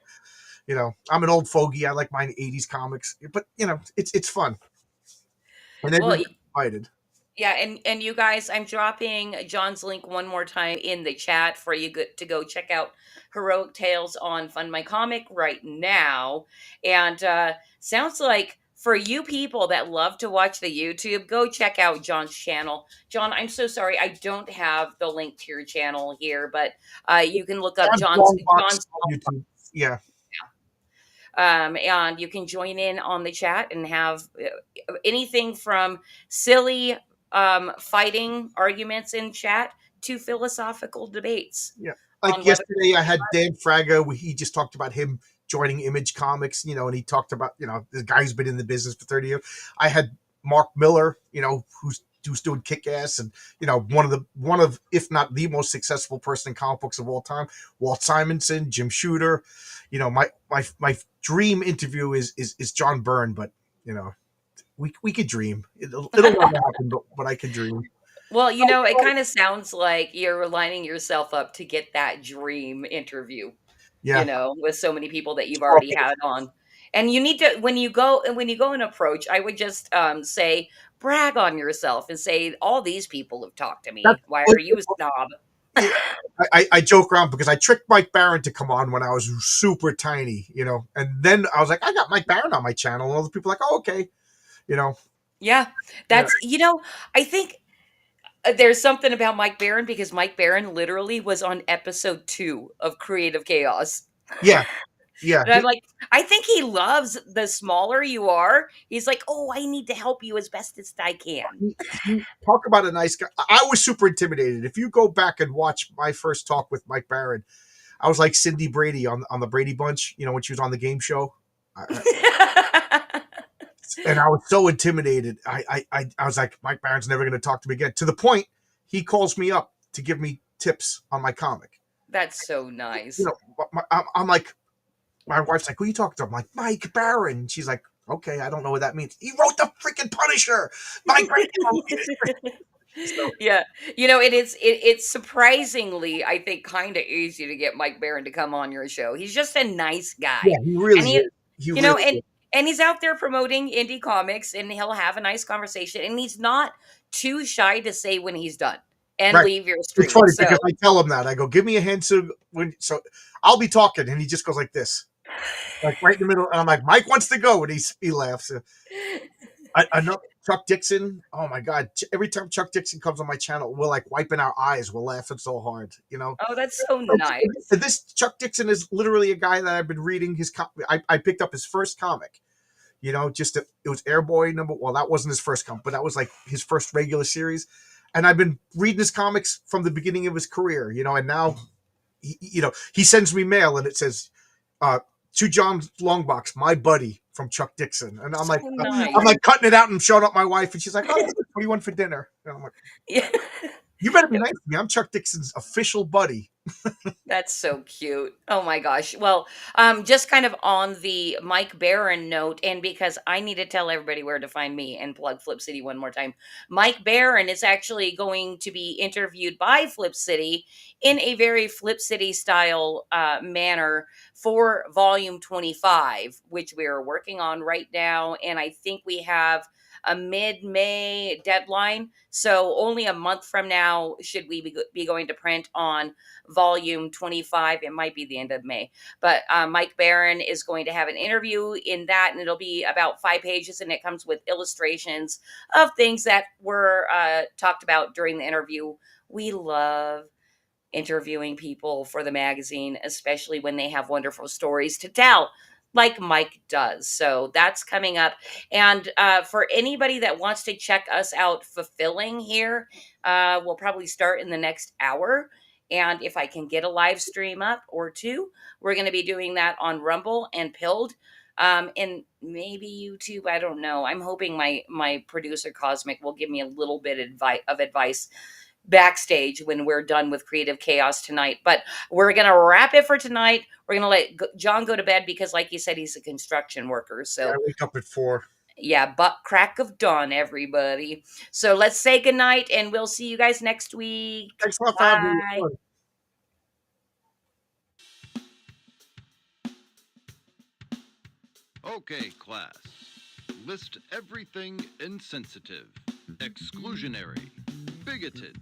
I'm an old fogey. I like my 80s comics, but it's fun. And then we invited. Yeah, and you guys, I'm dropping John's link one more time in the chat for you to go check out Heroic Tales on Fund My Comic right now. And sounds like for you people that love to watch the YouTube, go check out John's channel. John, I'm so sorry I don't have the link to your channel here, but you can look up John's Longbox on YouTube. Yeah. and you can join in on the chat and have anything from silly fighting arguments in chat to philosophical debates. Yeah. Like yesterday, I had Dan Fraga. He just talked about him joining Image Comics, and he talked about, this guy who's been in the business for 30 years. I had Mark Miller, who's doing Kick-Ass, and one of if not the most successful person in comic books of all time. Walt Simonson, Jim Shooter. My dream interview is John Byrne, but we could dream. It'll never happen, but I could dream. Well, it kind of sounds like you're lining yourself up to get that dream interview. Yeah. With so many people that you've already had on. And you need to, when you go and approach, I would just say, brag on yourself and say, all these people have talked to me. Why are you a snob? I joke around because I tricked Mike Barron to come on when I was super tiny, and then I was like, I got Mike Barron on my channel, and all the people are like, oh, okay, Yeah, that's, I think there's something about Mike Barron because Mike Barron literally was on episode 2 of Creative Chaos. Yeah. Yeah. And I'm like, I think he loves the smaller you are. He's like, oh, I need to help you as best as I can. Talk about a nice guy. I was super intimidated. If you go back and watch my first talk with Mike Barron, I was like Cindy Brady on the Brady Bunch, when she was on the game show. And I was so intimidated. I was like, Mike Barron's never going to talk to me again. To the point, he calls me up to give me tips on my comic. That's so nice. I'm like, my wife's like, who are you talking to? I'm like, Mike Barron. She's like, okay, I don't know what that means. He wrote the freaking Punisher. Mike Barron. So, yeah, it's surprisingly, I think, kind of easy to get Mike Barron to come on your show. He's just a nice guy. Yeah, he really is. And he's out there promoting indie comics, and he'll have a nice conversation, and he's not too shy to say when he's done and leave your stream. It's funny because I tell him that. I go, give me a hint. So I'll be talking, and he just goes like this, like right in the middle. And I'm like, Mike wants to go, and he laughs. I know Chuck Dixon. Oh my God! Every time Chuck Dixon comes on my channel, we're like wiping our eyes. We're laughing so hard, Oh, that's so nice. This Chuck Dixon is literally a guy that I've been reading his. I picked up his first comic. It was Airboy number. Well, that wasn't his first comic, but that was like his first regular series. And I've been reading his comics from the beginning of his career. And now, he sends me mail and it says, to John Longbox, my buddy from Chuck Dixon. And I'm like, nice. I'm like cutting it out and showing up my wife, and she's like, oh, what do you want for dinner? And I'm like, yeah. You better be nice to me. I'm Chuck Dixon's official buddy. That's so cute. Oh my gosh. Well, just kind of on the Mike Barron note, and because I need to tell everybody where to find me and plug Flip City one more time. Mike Barron is actually going to be interviewed by Flip City in a very Flip City style manner for volume 25, which we are working on right now. And I think we have a mid-May deadline. So only a month from now should we be going to print on volume 25. It might be the end of May. But Mike Barron is going to have an interview in that, and it'll be about 5 pages, and it comes with illustrations of things that were talked about during the interview. We love interviewing people for the magazine, especially when they have wonderful stories to tell, like Mike does. So that's coming up. And for anybody that wants to check us out fulfilling here, we'll probably start in the next hour. And if I can get a live stream up or two, we're going to be doing that on Rumble and Pilled. And maybe YouTube, I don't know. I'm hoping my producer Cosmic will give me a little bit of advice backstage when we're done with Creative Chaos tonight. But we're going to wrap it for tonight. We're going to let John go to bed because, like you said, he's a construction worker. So I wake up at 4. Yeah, butt crack of dawn, everybody. So let's say goodnight, and we'll see you guys next week. Thanks a lot for having me. Okay, class. List everything insensitive, exclusionary, bigoted,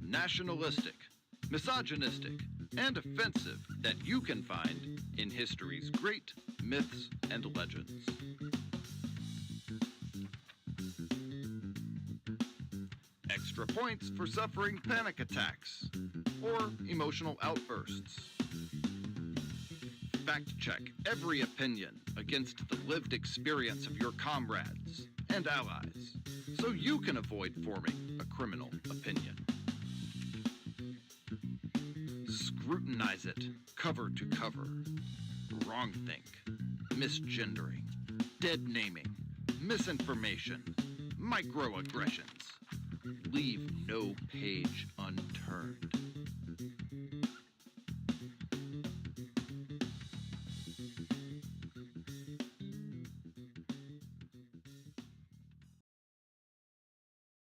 nationalistic, misogynistic, and offensive that you can find in history's great myths and legends. extra points for suffering panic attacks or emotional outbursts. Fact check every opinion against the lived experience of your comrades and allies so you can avoid forming a criminal opinion. Scrutinize it cover to cover. Wrongthink, misgendering, dead naming, misinformation, microaggressions. Leave no page unturned.